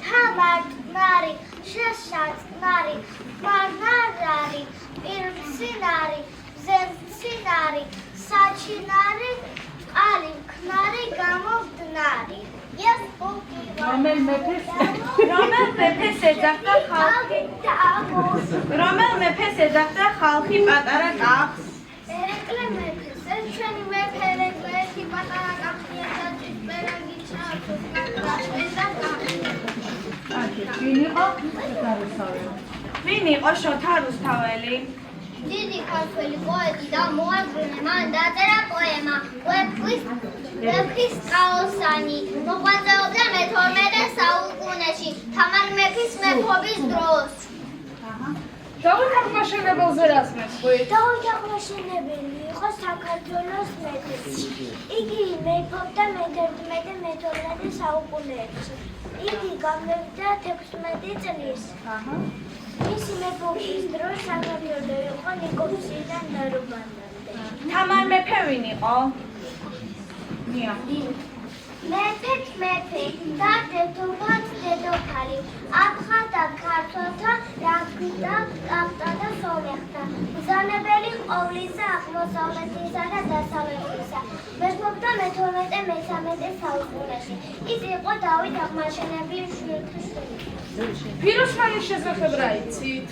თამარ წყნარი, შესაწყნარი, მარნარარი, პირმცინარი, მზემცინარი, საჩინარი, წყალი მქნარი, გამოვდნარი. ეს ბუგივა. რომელ მეფეს ეძახდა ხალხი? რომელ მეფეს ეძახდა ხალხი პატარა კახს? ერეკლე მეფეს, ეს ჩვენი მეფე ერეკლე ერთი პატარა კახია და ჭისპერანგი ჩართოს კახს და კახი. ვინ იყო შოთა რუსთაველი? დიდი ქართველი პოეტი და მოაზროვნე, მან დაწერა პოემა ვეფხის კაოსანი. მოღვაწეობდა მე-12 საუკუნეში, თამარ მეფის მეფობის დროს. დავით აღმაშენებელზე რას მესხვით? დავით აღმაშენებელი იყო საქართველოს მეფე. იგი მეფობდა მე-11-მე-12 საუკუნეებში. იგი გამოვიდა 16 წლის. მისი მეფობის დროს საქართველო იყო ნიკოსიიდან ნარობანამდე. თამარ მეფე ვინ იყო? მეფეთ მეფე და დედოფალ დედოფალი. აფხადა ქართველთა რაგბიდა კაპტა და სოლეხთა. მბრძანებელი ყოვლისა აღმოსავლეთისა და დასავლეთისა. მეფობდა მე-12-მე-13 საუკუნეში. ის იყო დავით აღმაშენებლის შვილთაშვილი. ფიროსმანის შესახებ რა იცით?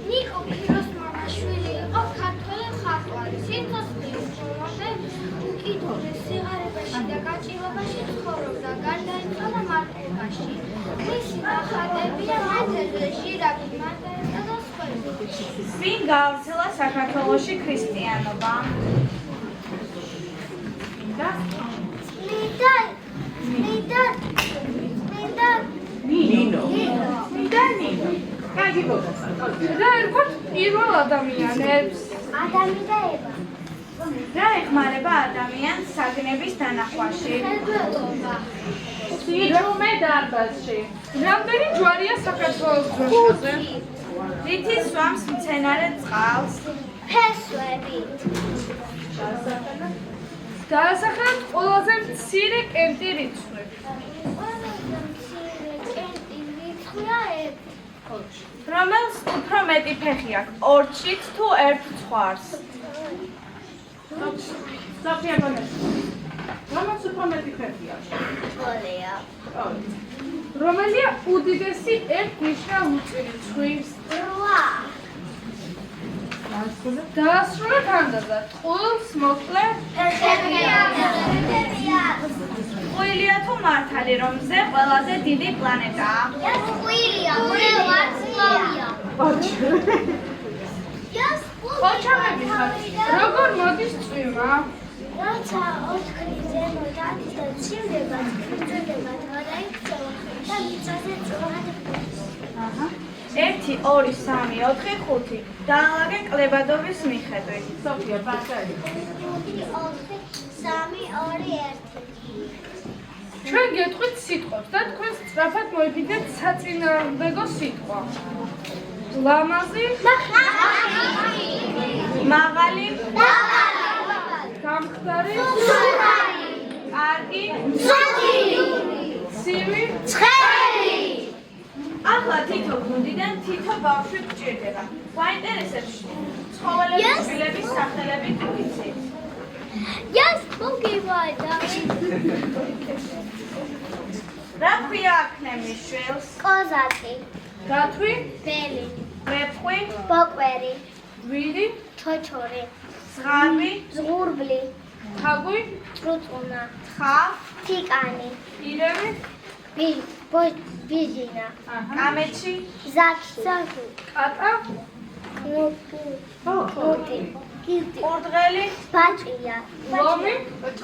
ნიკო ფიროსმანაშვილი იყო ქართველი მხატვარი. სიცოცხლის ბოლომდე უკიდურეს სიღარიბეში და გაჭირვებაში ცხოვრობდა. გარდაიცვალა მარტვილობაში. მისი ნახატებია მეთერზე, ჟირაფი, მანდარინა და სხვები. ვინ გაავრცელა საქართველოში ქრისტიანობა? რა ერქვათ პირველ ადამიანებს? ადამი და ევა. რა ეხმარება ადამიანს საგნების დანახვაში? სიძულმე დარბაზში. რამდენი ჯვარია საქართველოს დროშაზე? რითი სვამს მცენარე წყალს? ფესვებით. დაასახელეთ ყველაზე მცირე კენტი რიცხვი. ყველაზე მცირე კენტი რიცხვია 1. რომელს უფრო მეტი ფეხი აქვს? ორჩით თუ ერთ ცხვარს? საფია გონეს. რომელს უფრო მეტი ფეხი აქვს? ყველია. რომელია უდიდესი ერთნიშნულ უწირიცხვი? 8. დაასრულეთ ანდაზა. წყვილს მოკლე ყვილია თუ მართალი, რომ მზე ყველაზე დიდი პლანეტაა? ეს ყვილია, ვარცხლავია. ოჩამები ხარ. როგორ მოდის წვიმა? რაცა 4 ზემო დადის და ცივდება, გრძელდება, გადაიქცევა და მიწაზე წვრად ხვდება. 1, 2, 3, 4, 5. დაალაგე კლებადობის მიხედვით. სოფია ბაკალი. 3, 2, 1. ჩვენ გეტყვით სიტყვებს და თქვენ სწრაფად მოიფიქრეთ საწინააღმდეგო სიტყვა. ლამაზი, მაღალი, გამხდარი, კარგი, ცივი, ახლა თითო გუნდიდან თითო ბავშვი გჭირდება. გვაინტერესებს ცხოველების შვილების სახელები თუ იცით? Yes, ბუგივა დავით. რა ქვია აქნემის შვილს? კოზაკი, დათვი, ბელი, ვეფხვი, ბოკვერი, ვირი, ჩოჩორი, ზღარბი, ზღურბლი, თაგვი, წრუწუნა, თხა, თიკანი, ირემი, ბიჟინა, კამეჩი, ზაქი, კატა, ნუტი, კილტი, ყურდღელი, ბაჭია, ლომი,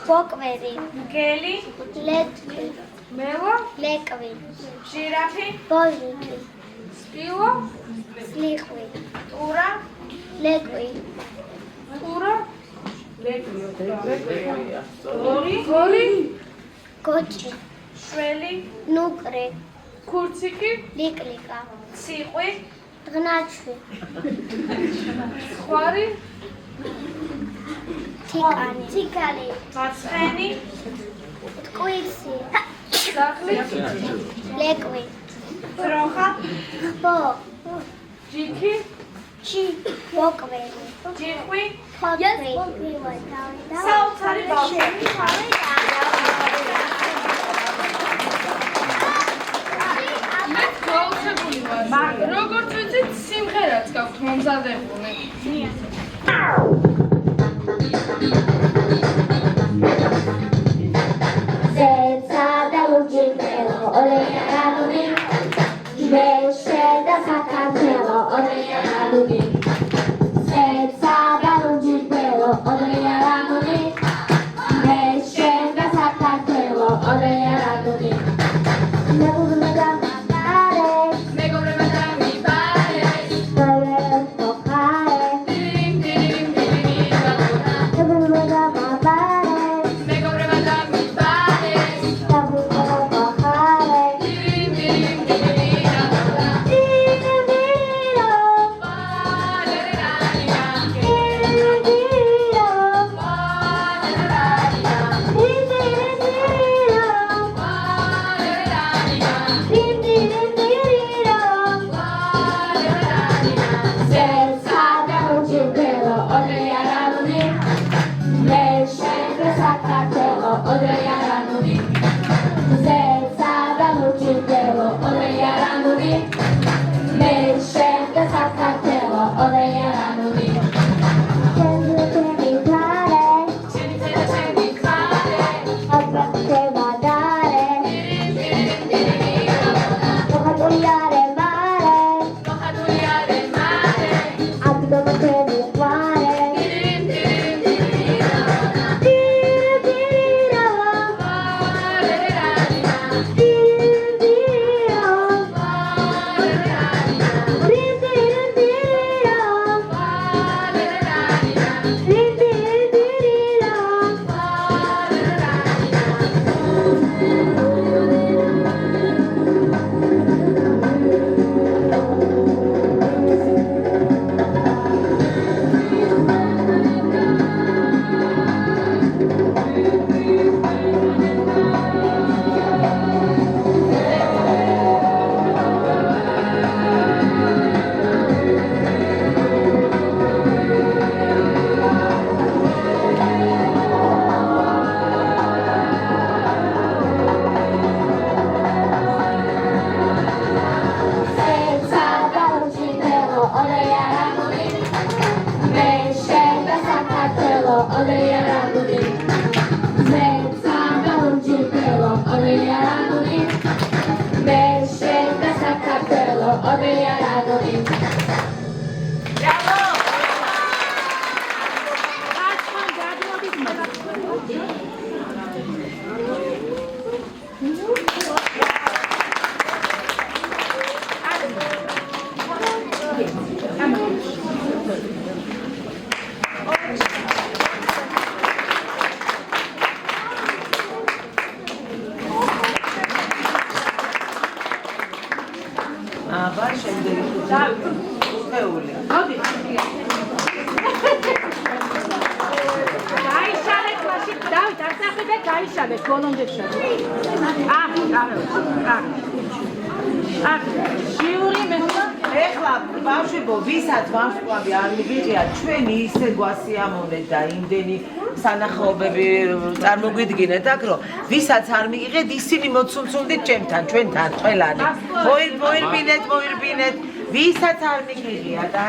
ბოკვერი, მგელი, ლეტკი, მელა, ლეკვი, ჟირაფი, ბოზიკი, სპილო, სლიხვი, ტურა, ლეკვი, ტურა, გორი, გოჭი, შველი, ნუკრი, ქურციკი, ლიკლიკა, ციყვი, ღნაჩვი, ხვარი, ციკალი, მაცხენი, ტყვისი, სახლი, ლეკვი, ძროხა, ხბო, ჯიქი, ჩი, მოკვენი, ჯიხვი, ხოთრი, საოცარი ბავშვები. მე გაუჩებული ვარ. როგორც ვიცით, სიმღერაც გაქვთ მომზადებული. ზეცა და ლუჯინელო, ორეარანული, მეშე და საქართველო, ორეარანული. ზეცა და ლუჯინელო, ორეარანული, მეშე და საქართველო, ორეარანული. მეგობრებმა დამიბარეს, დოლერს მოხარე, მეგობრებმა დამაბარეს, დაბრუნდა მოხარე, აბა შემდეგი ხუთეული. გაიშალეთ მაშინ დავით არწახე და გაიშალეთ ბოლომდე შევ. ჟიური მეხლა ეხლა ბავშვებო, ვისაც ვარსკვლავი არ მიგიღია, ჩვენი ისე გვასიამოვნეთ და იმდენი სანახაობები წარმოგვიდგინეთ აქ, რომ ვისაც არ მიგიღეთ, ისინი მოცულცულდით ჩემთან, ჩვენთან, ყველანი. მოირბინეთ, ვისაც არ მიგიღია და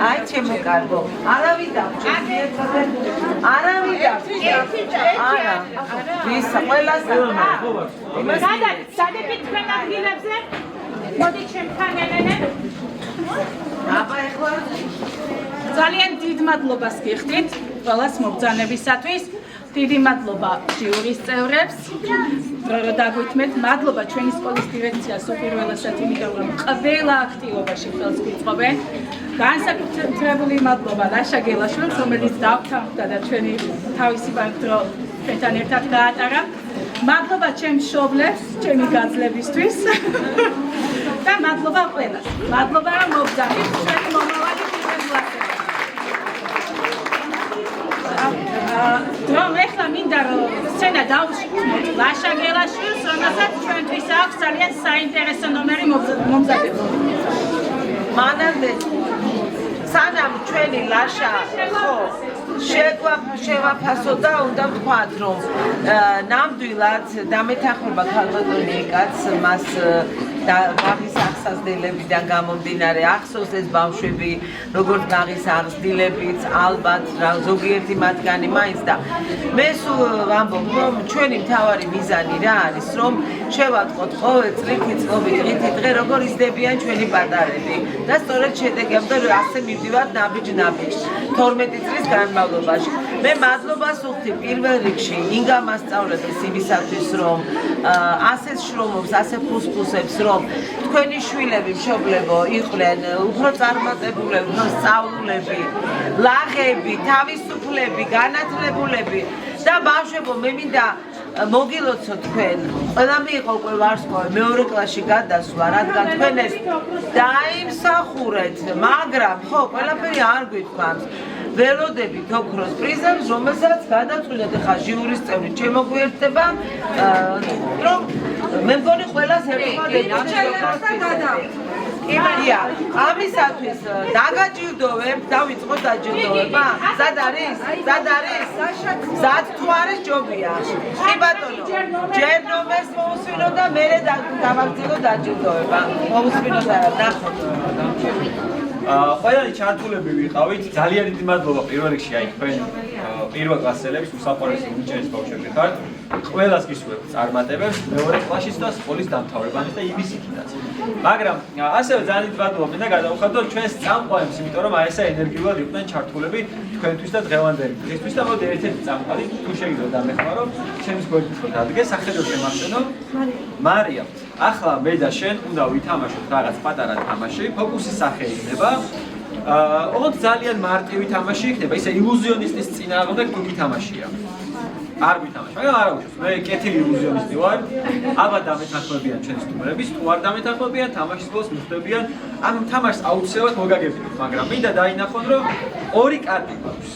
აი ჩემო კარგო, არავინ დავჭერთ, არავინ დავჭერთ. არა, ვისა, ყველას სადებით თქვენ ადგილებზე მოდი ჩემთან ელენე აბა ეხლა ძალიან დიდ მადლობას გიხდით ყველას მობრძანებისათვის დიდი მადლობა ჟიურის წევრებს, რომ დაგვითმეთ. მადლობა ჩვენი სკოლის დირექციას უპირველესად, იმიტომ რომ ყველა აქტივობაში ხელს გვიწყობენ. განსაკუთრებული მადლობა ლაშა გელაშვილს, რომელიც დავთანხმდა და ჩვენი თავისი ბანკდრო ჩვენთან ერთად გაატარა. მადლობა ჩემ მშობლებს, ჩემი გაძლევისთვის. და მადლობა ყველას. მადლობა რომ მოგზავნით ჩვენი მომავალი პირველი რომ ეხლა მინდა რომ სცენა დავუშვით ლაშა გელაშვილს, რომელსაც ჩვენთვის აქვს ძალიან საინტერესო ნომერი მომზადებული. მანამდე სანამ ჩვენი ლაშა ხო შევაფასო და უნდა ვთქვათ რომ ნამდვილად დამეთანხმება ქალბატონი ეკაც მას და ბაღის აღსაზრდებიდან გამომდინარე ახსოვს ეს ბავშვები როგორც ბაღის აღზრდილებიც ალბათ ზოგიერთი მათგანი მაინც და მე სულ ვამბობ რომ ჩვენი მთავარი მიზანი რა არის რომ შევატყოთ ყოველ წლითი დღითი დღე როგორ იზრდებიან ჩვენი პატარები და სწორედ შედეგებდა რომ ასე მივდივართ ნაბიჯ 12 წლის განმავლობაში მე მადლობას ვუხდი პირველ რიგში ინგა მასწავლებლებს იმისათვის რომ ასე შრომობს ასე ფუსფუსებს რომ თქვენი შვილები მშობლებო იყვნენ უფრო წარმატებულები, უფრო სწავლულები, ლაღები, თავისუფლები, განათლებულები და ბავშვებო მე მინდა მოგილოცოთ თქვენ ყველა მიიღო უკვე ვარსკვლავი მეორე კლასში გადასვლა რადგან თქვენ ეს დაიმსახურეთ მაგრამ ხო ყველაფერი არ გვითქვამს ველოდებით ოქროს პრიზებს რომელსაც გადაწყვეტეთ ახლა ჟიურის წევრი შემოგვიერთდება რომ მე მგონი ყველას ერთგვარი ია, ამისათვის დაგაჯილდოვებ, დავიწყო დაჯილდოვება. Სად არის? სად თუ არის ჯობია. კი ბატონო, ჯერ ნომერს მოусვინო და მერე დავაგრძელო დაჯილდოვება. მოусვინო და ნახოთ. ყველანი ჩართულები ვიყავით. ძალიან დიდი მადლობა პირველ რიგში აი თქვენ პირველ კლასელებს უსაყვარლესი უჯერის ბავშვები ხართ. ყველას გისურვებთ წარმატებებს მეორე კლასის და სკოლის დამთავრებამდე და იმის იქითაც. მაგრამ ასევე ძალიან დიდი მადლობა მინდა გადავხადოთ ჩვენს წამყვანებს, იმიტომ რომ აი ესა ენერგიულად იყვნენ ჩართულები თქვენთვის და დღევანდელი დღისთვის და მოდი ერთ-ერთი წამყვანი თუ შეიძლება დამეხმარო ჩემს გვერდით დადგეს სახელო შემახსენო მარია. ახლა მე და შენ უნდა ვითამაშოთ რაღაც პატარა თამაში, ფოკუსის სახე იქნება. ოღონდ ძალიან მარტივი თამაში იქნება, ისე ილუზიონისტის წინააღმდეგ თუ გითამაშია. არ გითამაშია, მაგრამ არა უშავს. მე კეთილი ილუზიონისტი ვარ. ალბათ დამეთანხმებიან ჩვენი სტუმრების, თუ არ დამეთანხმებიან, თამაშის ბოლოს მიხვდებიან. ამ თამაშს აუცილებლად მოგაგებინოთ, მაგრამ მინდა დაინახონ, რომ ორი კარტი გვაქვს.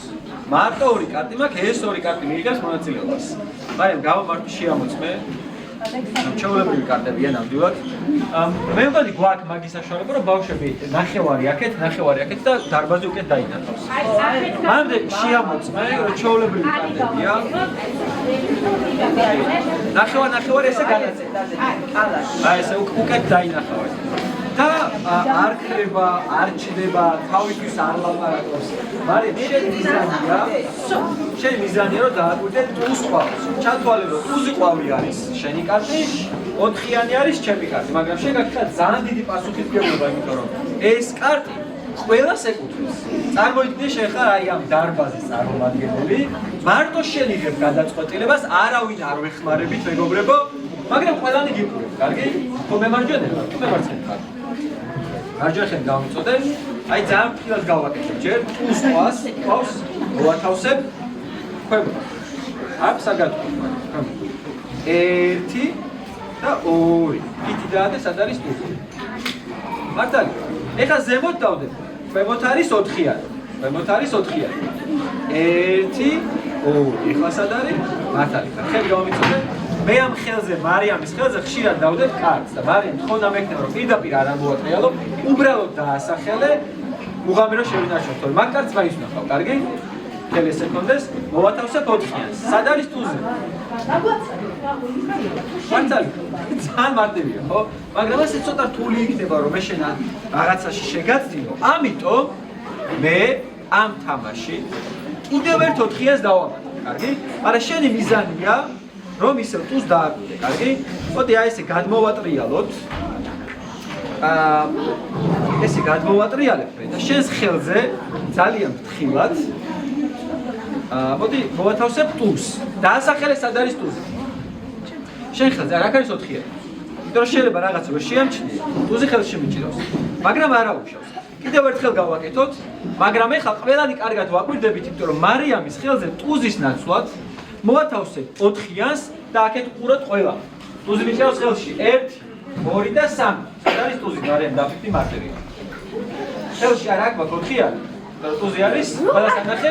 მარტო ორი კარტი მაქვს, ეს ორი კარტი მიიღებს მონაწილეობას. მაგრამ გავამართი შეამოწმე. ჩაოლებრივი კარტებია ნამდვილად. მე მგონი გვაქვს მაგის საშუალება, რომ ბავშვები ნახევარი აქეთ და დარბაზი უკეთ დაინახავს. მანამდე შეამოწმე, რომ ჩაოლებრივი კარტებია. ნახევარი ესე განაწილდა. აი ესე უკეთ დაინახავთ. და არ ხრება, არ ჩდება, თავისთვის არ ლაპარაკობს. მაგრამ შენი მიზანია რომ დააკვირდე ტუს ყვავს. ჩათვალე რომ ტუზი ყვავი არის შენი კარტი, 4-იანი არის ჩემი კარტი, მაგრამ შენ გაქცევთ ძალიან დიდი პასუხისმგებლობა, იმიტომ რომ ეს კარტი ყველას ეკუთვნის. წარმოიდგინე შენ ხარ აი ამ დარბაზის წარმომადგენელი, მარტო შენ იღებ გადაწყვეტილებას, არავინ არ ვეხმარებით მეგობრებო, მაგრამ ყველანი გიყურებს, კარგი? ხო მე მარჯვენება, თუ მე მარცხენა. მარჯვენა გავიწოდე, აი ძალიან ფრთხილად გავაკეთებ ჯერ, ტუს ყვავს, მოვათავსებ, ხვება. აქ საგატყო. 1 და 2. პიტი დაადე, სად არის ტუზი? მართალი. ეხლა ზემოთ დავდებ. ქვემოთ არის 4-იანი. 4-იანი. 1, 2. ეხლა სად არის? მართალი. ხელი გამომიწოდე. მე ამ ხელზე, მარიამის ხელზე ხშირად დავდებ კარტს და მარიამ თქონდა მექნება რომ პირდაპირ არ ამოვატრიალო, უბრალოდ დაასახელე, უღამი რომ შევინარჩუნოთ. მაგ კარტს მაინც ვნახავ, კარგი? ხელი სეკუნდეს, მოვათავსებ 4-იანს. სად არის ტუზი? მართალი. ძალიან მარტივია, ხო? მაგრამ ასე ცოტა რთული იქნება რომ მე შენ რაღაცაში შეგაცდინო. ამიტომ მე ამ თამაში კიდევ ერთ 4-იანს დავამატებ, კარგი? მაგრამ შენი მიზანია რომ ისე ტუს დააკვირდე, კარგი? მოდი აი ესე გადმოვატრიალოთ. ესე გადმოვატრიალებ და შენს ხელზე ძალიან ფრთხილად მოდი მოვათავსებ ტუს. დაასახელე სად არის ტუზი. შენ ხელზე არ არის 4-ი. იმიტომ რომ შეიძლება რაღაცა ვერ შეამჩნიე, ტუზი ხელში მიჭირავს. მაგრამ არა უშავს. კიდევ ერთხელ გავაკეთოთ, მაგრამ ეხლა ყველანი კარგად ვაკვირდებით, იმიტომ რომ მარიამის ხელზე ტუზის ნაცვლად მოვათავსებ 4-იანს და აქეთ ყუროთ ყველა. ტუზი მიჭირავს ხელში 1, 2 და 3. სად არის ტუზი? მარიამ დაფიქრი მარტივია. ხელში არ აქვს 4-იანი. ტუზი არის ყველა სანახე?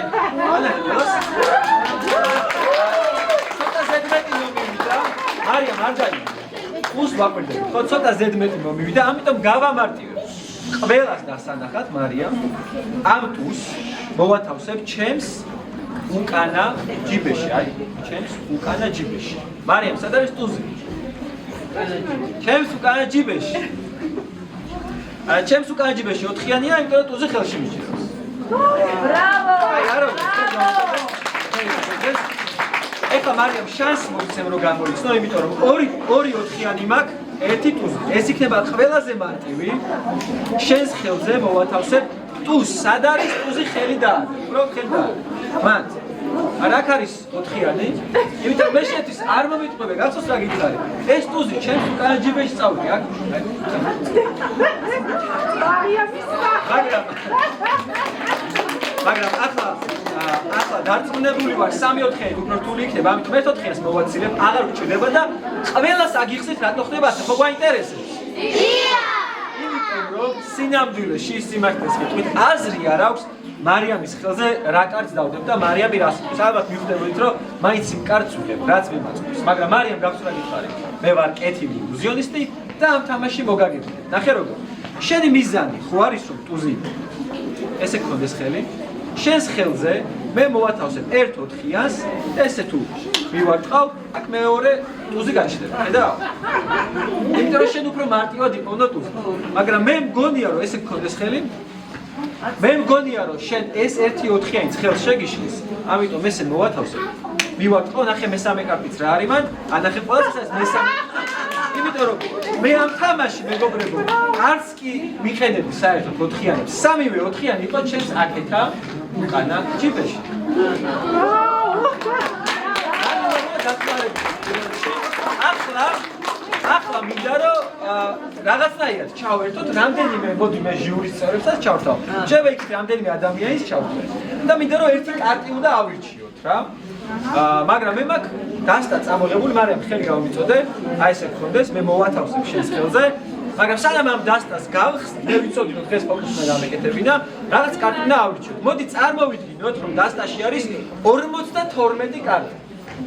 ანახე ყველას. ცოტა ზედმეტი მომივიდა. მარიამ არ დაიწყო. ტუს ვაკვირდებით. ხო ცოტა ზედმეტი მომივიდა, ამიტომ გავამარტივებ. ყველას დასანახად მარიამ ამ ტუს მოვათავსებ ჩემს უკანა ჯიბეში, აი, ჩემს უკანა ჯიბეში. მარიამ, სად არის ტუზი? ჩემს უკანა ჯიბეში. ჩემს უკანა ჯიბეში 4-იანია, იმიტომ რომ ტუზი ხელში მიჭირავს. ბრავო! აი, არა. ეხლა მარიამ შანსი მოგცემ რომ გამოიცნო, იმიტომ რომ 2 4-იანი მაქვს. ერთი ტუზი. ეს იქნება ყველაზე მარტივი. შენს ხელზე მოვათავსებ ტუს. სად არის ტუზი ხელი დაადე. უფრო ხელი დაადე. მანდ. აქ არის 4-იანი. იმიტომ მე შეთვის არ მომიტყვები, გახსოვს რა გითხარი. ეს ტუზი ჩემს უკანა ჯიბეში წავდი, აქ. მაგრამ ახლა დარწმუნებული ვარ 3-4-იანი უფრო რთული იქნება, ამიტომ 1-4-იანს მოვაცილებ, აღარ გვჭირდება და ყველას აგიხსნით რატო ხდება ასე, ხო გვაინტერესებს? დიახ! იმიტომ რომ სინამდვილეში სიმართლეს გეტყვით, აზრი არ აქვს მარიამის ხელზე რა კარტს დავდებ და მარიამი რას იტყვის. ალბათ მიხვდებოდით რომ მაინც იმ კარტს ვიღებ, რაც მიმაწვდის. მაგრამ მარიამ გახსნა გითხარი, მე ვარ კეთილი ილუზიონისტი და ამ თამაში მოგაგებინებ. ნახე როგორ. შენი მიზანი ხო არის რომ ტუზი ესე გქონდეს ხელი? შენს ხელზე მე მოვათავსებ 1-4-იანს და ესე თუ მივარტყავ, აქ მეორე ტუზი გაჩნდება, ხედავ? იმიტომ რომ შენ უფრო მარტივად იპოვნო ტუზი. მაგრამ მე მგონია რომ ესე გქონდეს ხელი, მე მგონია რომ შენ ეს 1-4-იანის ხელს შეგიშლის, ამიტომ ესე მოვათავსებ. მივარტყავ, ნახე მესამე კარტიც რა არის მან, ანახე ყველას ეს მესამე. იმიტომ რომ მე ამ თამაში მეგობრებო, არც კი მიხედები საერთოდ 4-იანებს. 3-ვე 4-იანი იყო ჩემს აქეთა უკანა ჯიბეში. ახლა მინდა რომ რაღაცნაირად ჩავერთოთ, რამდენიმე მოდი მე ჟიურის წევრებსაც ჩავრთავ. შეიძლება იქით რამდენიმე ადამიანის ჩავთვალე. და მინდა რომ ერთი კარტი უნდა ავირჩიოთ რა. მაგრამ მე მაქვს დასტა წამოღებული, მაგრამ ხელი გავმიწოდე, აი ესე გქონდეს, მე მოვათავსებ შენს ხელზე. მაგრამ სანამ ამ დასტას გავხსნი, მე ვიცოდი რომ დღეს ფოკუსი უნდა გამეკეთებინა, რაღაც კარტი უნდა ავირჩიოთ. მოდი წარმოვიდგინოთ, რომ დასტაში არის 52 კარტი.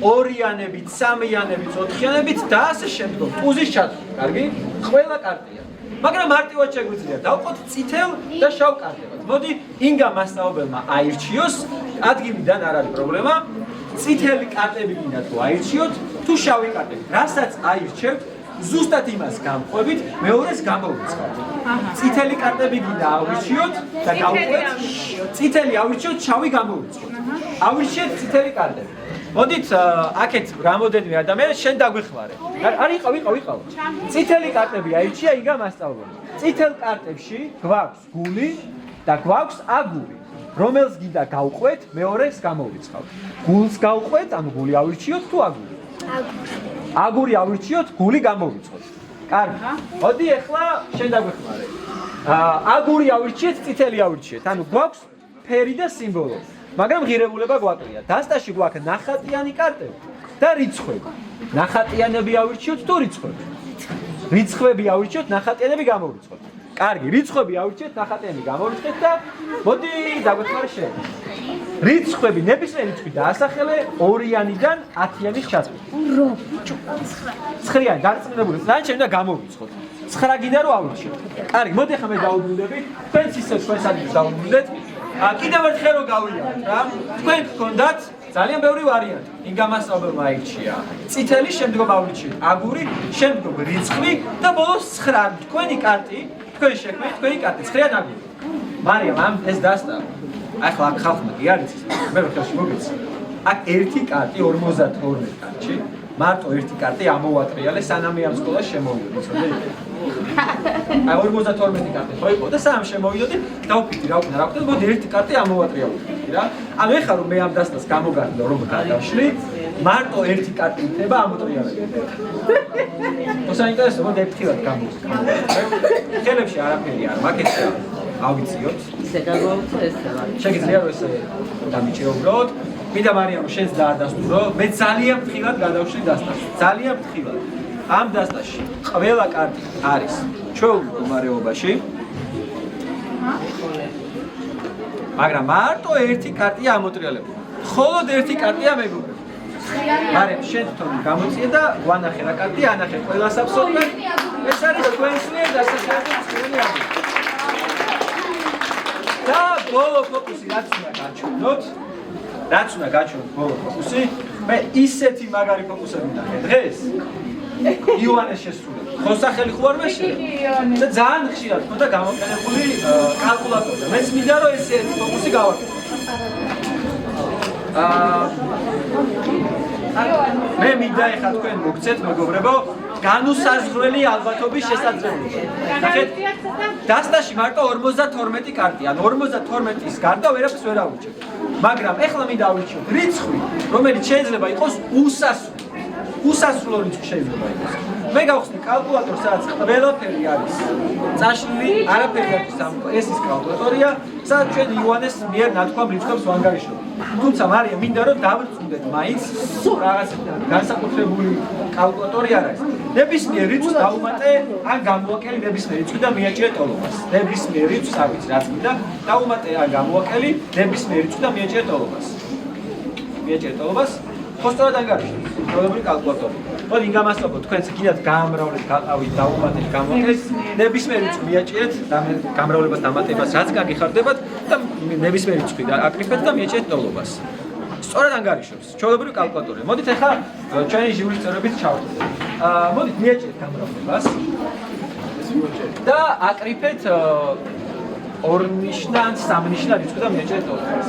2-იანებით, 3-იანებით, 4-იანებით და ასე შემდგომ. ტუზის ჩათვლით, კარგი? ყველა კარტია. მაგრამ მარტივად შეგვიძლია დავყოთ წითელ და შავ კარტებად. მოდი ინგა მასწავლებელმა აირჩიოს, ადგილიდან არ არის პრობლემა. წითელი კარტები გინდათ თუ აირჩიოთ, თუ შავი კარტები. რასაც აირჩევთ, ზუსტად იმას გამყვებით, მეორეს გამოვიწყოთ. წითელი კარტები გინდა ავირჩიოთ და გავყვეთ. წითელი ავირჩიოთ, შავი გამოვიწყოთ. ავირჩიეთ წითელი კარტები. მოდით აქეთ რამოდენიმე ადამიანი შენ დაგვიხმარე. არ ვიყავ. წითელი კარტები აირჩია იგა მასწავლებელი. წითელ კარტებში გვაქვს გული და გვაქვს აგური. რომელს გინდა გავყვეთ, მეორეს გამოვიწყავთ. გულს გავყვეთ, ანუ გული ავირჩიოთ თუ აგური? აგური ავირჩიოთ, გული გამოვიწყოთ. კარგი. მოდი ახლა შენ დაგვეხმარე. აგური ავირჩიეთ, წითელი ავირჩიეთ. ანუ გვაქვს ფერი და სიმბოლო. მაგრამ ღირებულება გვაკლია. დასტაში გვაქვს ნახატიანი კარტები და რიცხვები. ნახატიანები ავირჩიოთ თუ რიცხვები? რიცხვები ავირჩიოთ, ნახატიანები გამოვიწყოთ. კარგი, რიცხვები ავირჩიეთ, ნახატიანი გამოვიწყეთ და მოდი დაგვეხმარე შენ. რიცხვები, ნებისმიერ რიცხვი დაასახელე 2-იანიდან 10-იანის ჩათვლით. 9-იანი, დარწმუნებული. რაიმე უნდა გამოვიწყოთ. 9 გინდა რომ ავირჩიოთ. კარგი, მოდი ახლა მე დავუბრუნდები. თქვენც ისე თქვენს ადგილს დავუბრუნდეთ. კიდევ ერთხელ რომ გავიარეთ რა. თქვენ გქონდათ ძალიან ბევრი ვარიანტი. ინგა მასწავლებელმა აირჩია. წითელი, შემდგომ ავრჩიეთ აგური, შემდგომ რიცხვი და ბოლოს 9. თქვენი კარტი, თქვენი შექმნით, თქვენი კარტი 9-იან აგური. მარიამ, ამ ეს დასტა. ახლა აქ ხალხმა კი არ იცის, მე რო ხელში მოგეცი. აქ ერთი კარტი 52 კარტში, მარტო ერთი კარტი ამოვატრიალე, სანამ მე ამ სკოლას შემოვიდი, ცოდე? აი 52 კარტი ხო იყო და სამ შემოვიდოდი დავფიქრდი რა ვქნა მოდი ერთი კარტი ამოვატრიალდი რა ანუ ეხლა რომ მე ამ დასტას გამოგარდო რომ გადავშლი მარტო ერთი კარტი იქნება ამოტრიალები მოსაინტერესო მოდი ერთხილად გამოვიდე ხელებში არაფერი არ მაქვს ავიციოთ ისე გაგვაუწყო ეს რა შეგიძლია რომ ესე დამიჭირო უბრალოდ მინდა მარიამ შენს დაადასტურო მე ძალიან ფრთხილად გადავშლი დასტას ძალიან ფრთხილად ამ დასტაში ყველა კარტი არის ჩვეულ მდგომარეობაში მაგრამ მარტო ერთი კარტია ამოტრიალებული მხოლოდ ერთი კარტია მეგობრებო მარიამ შენ თვითონ გამოწიე და ვანახე რა კარტია ანახე ყველას აბსოლუტურად ეს არის თქვენს მიერ დასახელებული ცხრილი ამბავი და ბოლო ფოკუსი რაც უნდა გაჩვენოთ რაც უნდა გაჩვენოთ ბოლო ფოკუსი მე ისეთი მაგარი ფოკუსები ნახე დღეს ივანეს შესრულებით ხო სახელი ხო არ მეშლია და ძალიან ხშირად ხონდა გამოყენებული კალკულატორი და მეც მინდა რომ ეს ფოკუსი გავაკეთო მე მინდა ეხლა თქვენ მოგცეთ მეგობრებო განუსაზღვრელი ალბათობის შესაძლებლობა. ნახეთ, დასტაში მარტო 52 კარტია, ანუ 52-ის გარდა ვერაფერს ვერ ავირჩევ. მაგრამ ეხლა მინდა ავირჩიოთ რიცხვი, რომელიც შეიძლება იყოს უსასრულო. უსასრულო რიცხვი შეიძლება იყოს. მე გავხსნი კალკულატორს, სადაც ყველაფერი არის. წაშლილი, არაფერი არ არის, ეს ის კალკულატორია, სადაც ჩვენ ივანეს მიერ ნათქვამ რიცხვებს ვანგარიშობთ. თუმცა მარია მინდა რომ დავწუნდეთ მაინც რაღაც განსაკუთრებული კალკულატორი არ არის. ნებისმიერ რიცხვს დავუმატე, ან გამოვაკელი ნებისმიერ რიცხვი და მიაჭირე ტოლობას. ნებისმიერ რიცხვს არ ვიცი რაც მინდა, დავუმატე ან გამოვაკელი ნებისმიერ რიცხვს და მიაჭირე ტოლობას. მიაჭირე ტოლობას, ხო სწორად ანგარიშობთ. პრობლემური კალკულატორი. მოდი ინგამასწავლოთ, თქვენც კიდათ გაამრავლეთ, გაყავით, დავუმატეთ, გამოვაკელით, ნებისმიერ რიცხვს მიაჭირეთ, გამრავლებას დამატებას რაც გაგიხარდებათ და ნებისმიერ რიცხვი აკრიფეთ და მიაჭირეთ ტოლობას. სწორად ანგარიშობს. ჩვეულებრივი კალკულატორია. მოდით ახლა ჩვენი ჟიურის წევრებით ჩავთვალოთ. მოდით მიაჭირეთ გამრავლებას და აკრიფეთ ორ ნიშნა ან სამ ნიშნა რიცხვი და მიაჭირეთ ტოლობას.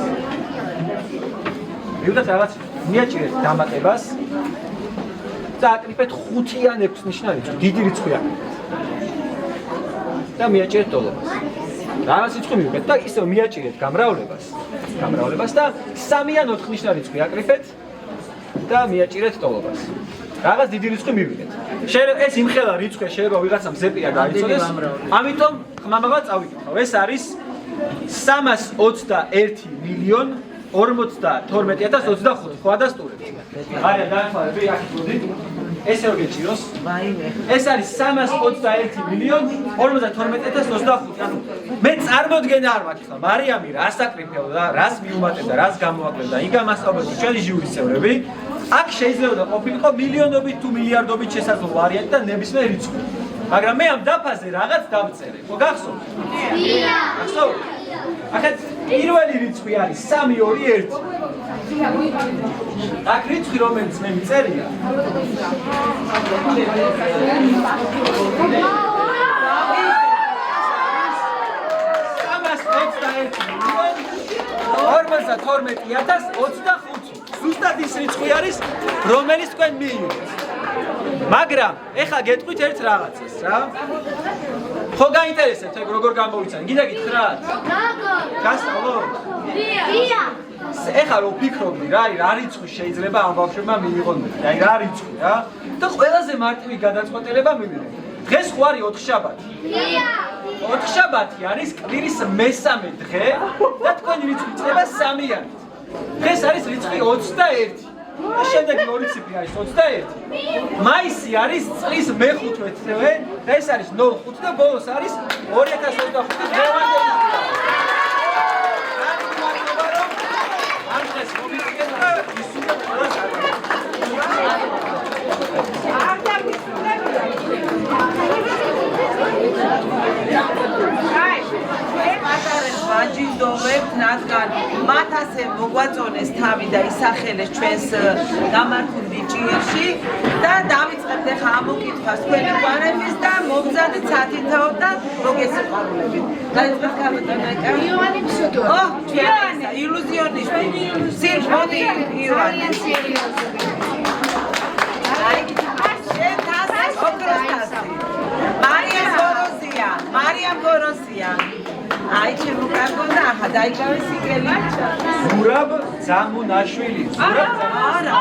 მივიდეთ რაღაც მიაჭირეთ დამატებას და აკრიფეთ 5 ან 6 ნიშნა რიცხვი, დიდი რიცხვი აკრიფეთ. და მიაჭირეთ ტოლობას. რაღაც რიცხვი მივიღეთ და ისევ მიაჭირეთ გამრავლებას და 3 ან 4 ნიშნა რიცხვი აკრიფეთ და მიაჭირეთ ტოლობას. რაღაც დიდი რიცხვი მივიღეთ. შეიძლება ეს იმხელა რიცხვია, შეიძლება ვიღაცამ ზეპირა გაიცოდეს. ამიტომ ხმამაღლა წავიკითხავ. ეს არის 321 მილიონი 42,025 ხო ადასტურებთ. არა, დაახმარები, აქ მოდი. ესე რო გეჭიროს. ეს არის 321 მილიონი 42,025. ანუ მე წარმოდგენა არ მაქვს ხა. მარიამი რას აკრიფებდა, რას მიუმატებდა, რას გამოაკლებდა. იგამასწავლებდა ჩვენი ჟიურის წევრები. აქ შეიძლება ყოფილიყო მილიონობით თუ მილიარდობით შესაძლო ვარიანტი და ნებისმიერ რიცხვი. მაგრამ მე ამ დაფაზე რაღაც დავწერე. ხო გახსოვთ? დია. გახსოვთ? ახლა პირველი რიცხვი არის 321. აქ რიცხვი რომელიც მე მიწერია. ზუსტად ის რიცხვი არის, რომელიც თქვენ მიიღეთ. მაგრამ ეხლა გეტყვით ერთ რაღაცას, რა? ხო გაინტერესებთ ეგ როგორ გამოვიცან? გინდა გითხრათ? როგორ? გასწავლოთ? დია. ეხლა რო ფიქრობდი რა, რა რიცხვი შეიძლება ამ ბავშვებმა მიიღონ, აი რა რიცხვი რა? და ყველაზე მარტივი გადაწყვეტილება მივიღეთ. დღეს ხო არის 4 შაბათი? დია. 4 შაბათი არის კვირის მესამე დღე და თქვენი რიცხვი წება 3-იანით. დღეს არის რიცხვი 21. და შემდეგ ორი ციფრი არის 21. მაისი არის წლის მე-15 თვე და ეს არის 05 და ბოლოს არის 2025 დღევანდელი. ამ დღეს მომიგეთ და ისურვებ ყველას არ. ვაჯილდოვებთ რადგან მათ ასე მოგვაწონეს თავი და ისახელეს ჩვენს გამართულ ბიჭიერში და დავიწყებთ ახლა ამოკითხვას თქვენი გვარების და მომგზავნეთ სათითაოდ და მოგესიყვარულებით. დაიწყებთ კაპიტანაკა. ივანე ფსუტო. ო, ჩვენი ილუზიონისტი. სირ მოდი ივანე. აი, შენ თასი ოქროს თასი. მარია ზორო გოროსია. აი ჩემო კარგო და ახლა დაიგავე სიკელი. ზურაბ ზამუნაშვილი. ზურაბ არა.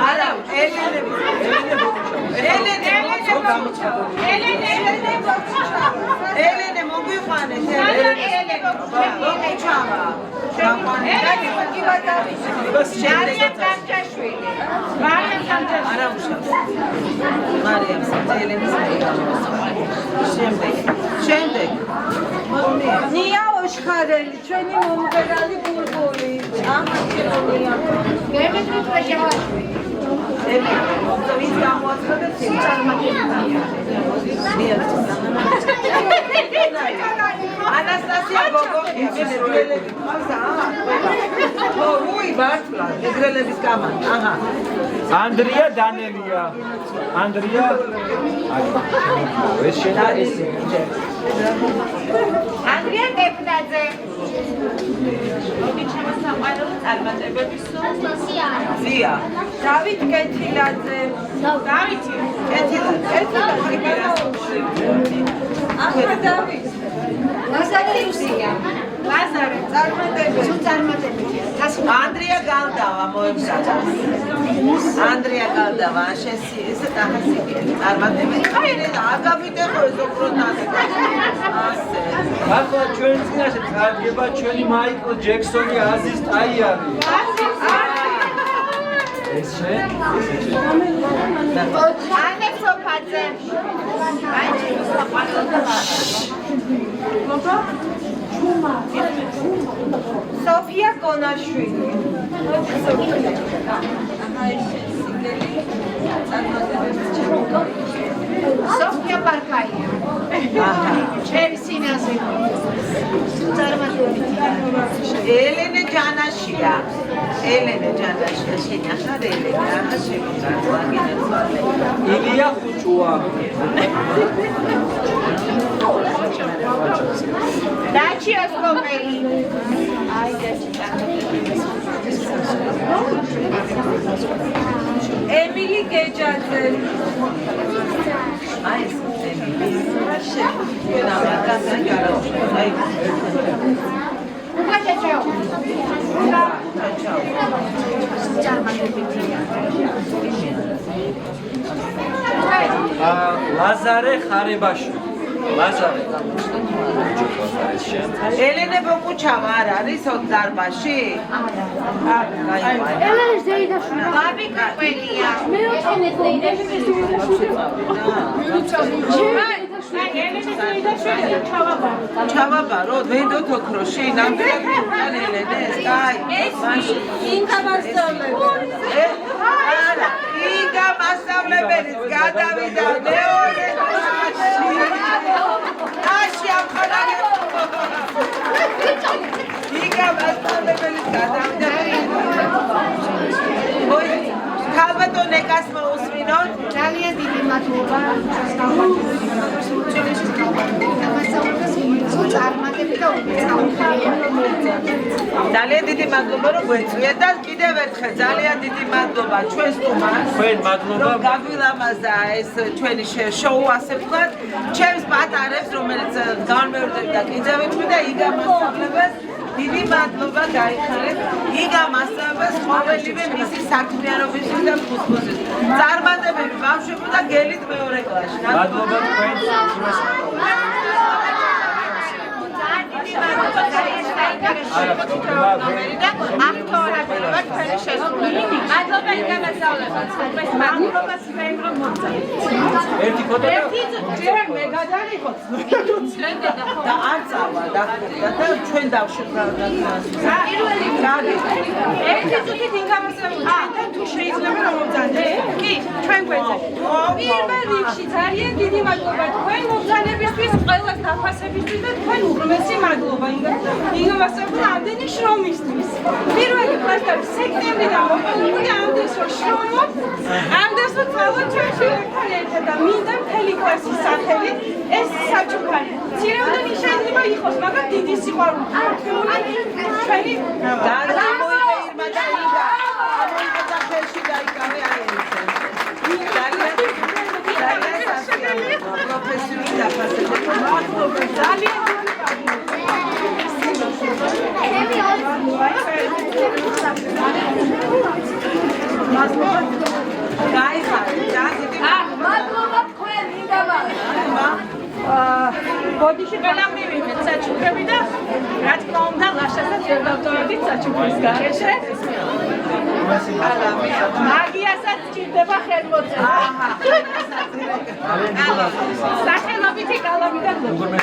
არა, ელენე მოგვიყვანეთ. შემდეგ ნია ოშხარელი, ჩვენი მომღერალი ბულბული. ამაჩერონია. ანასტასია გოგოქია მეგრელები ყავდა უი მართლა მეგრელების გამართ აჰა ანდრია დანელია ანდრია ეს შენა ეს ანდრია ტეპნაძე ზია დავით კეთილაძე. დავითი ახლა დავით. ლაზარე წარმატებელია. ანდრია გალდავა მოემზადა ანდრია გალდავა შეში ესე დაასიკელი წარმატებელი აი აგავიდეხო ეს ოქრონაზე ასე ახლა ჩვენ წინაშე წარდგება ჩვენი მაიკლ ჯექსონი აზის ტაიარი ეს შენ ანე სოფაძე სოფია კონაშვილი. სოფია პარკაია ჩემი სინაზე ელენე ჯანაშია შენი ახლა ელენე ახლა შემოგარვა ილია ხუჭუა დაჩიას გოგელი ემილი გეჯაძე. აი ეს ემილი შენა მაგაზე გარო აი ლაზარე ხარებაშვილი ლაზარე ელენე ბოკუჩავა არ არის დარბაში? ელენე ზეიდაშვილი. ბაბი კაყველია მე ოთხი ზეიდაშვილი. ჩავაბარო ვენდოთ ოქროში ნამდვილად უკან ელენეს კაი მაშინ ინგა მასწავლებელი. არა ინგა მასწავლებელიც გადავიდა მეორე აში ამხანაგე ინგა მასწავლებელიც გადავიდა ой ქალბატონ ეკას მოусმინოთ ძალიან დიდი მადლობა ძალიან დიდი მადლობა რომ გვეწვიეთ და კიდევ ერთხელ ძალიან დიდი მადლობა ჩვენ სტუმარს თქვენ მადლობა რომ გაგვილამაზა ეს ჩვენი შოუ ასე ვთქვათ ჩემს პატარებს რომელიც განმეორდებდა კიდევ ერთხელ და იგა მასწავლებელს დიდი მადლობა გაიხარეთ იგა მასწავლებელს ყოველივე მისი საქმიანობისთვის და ფუძბოლისთვის წარმატებები ბავშვებო და გელით მეორე კლასში მადლობა თქვენ აქტუალურობა თქვენი შესრულება. მადლობა იგა მასწავლებელს. მადლობა თქვენ რომ მოგწევთ. ერთი ფოტო ჯერ მე გადავიხოთ. და არ წავა და ჩვენ დავშეკრავდა ერთი წუთით იგა მასწავლებელი და თუ შეიძლება რომ მოგზავნეთ. კი, ჩვენ გვეძებ. პირველ რიგში ძალიან დიდი მადლობა თქვენ მოგზავნებისთვის, ყველას დაფასებისთვის და თქვენ უღრმესი მადლობა იგა მასწავლებელი ამდენი შრომისთვის. პირველი კლასთან სექტემბრიდან მოყოლებული ამდენს რომ შრომობ, ამდენს რომ თავად ჩვენ შევერთან ერთად და მინდა მთელი კლასის სახელით ეს საჩუქარი. ცირეოდენი შეიძლება იყოს, მაგრამ დიდი სიყვარული. ჩვენი და მოიგე და იგა ამოიღო ხელში დაიკავე აი ეს ძალიან სასიამოვნო პროფესიული დაფასება. მადლობა ძალიან. მადლობა. გაიხარე, დიდი მადლობა თქვენ მინდამარ. ბოდიში ყველა მივიღეთ საჩუქრები და რა თქმა უნდა ლაშასაც ვერ დავტოვებდით საჩუქრის გარეშე. მაგიასაც ჭირდება ხელმოწერა. სახელობითი კალამი და გლობი.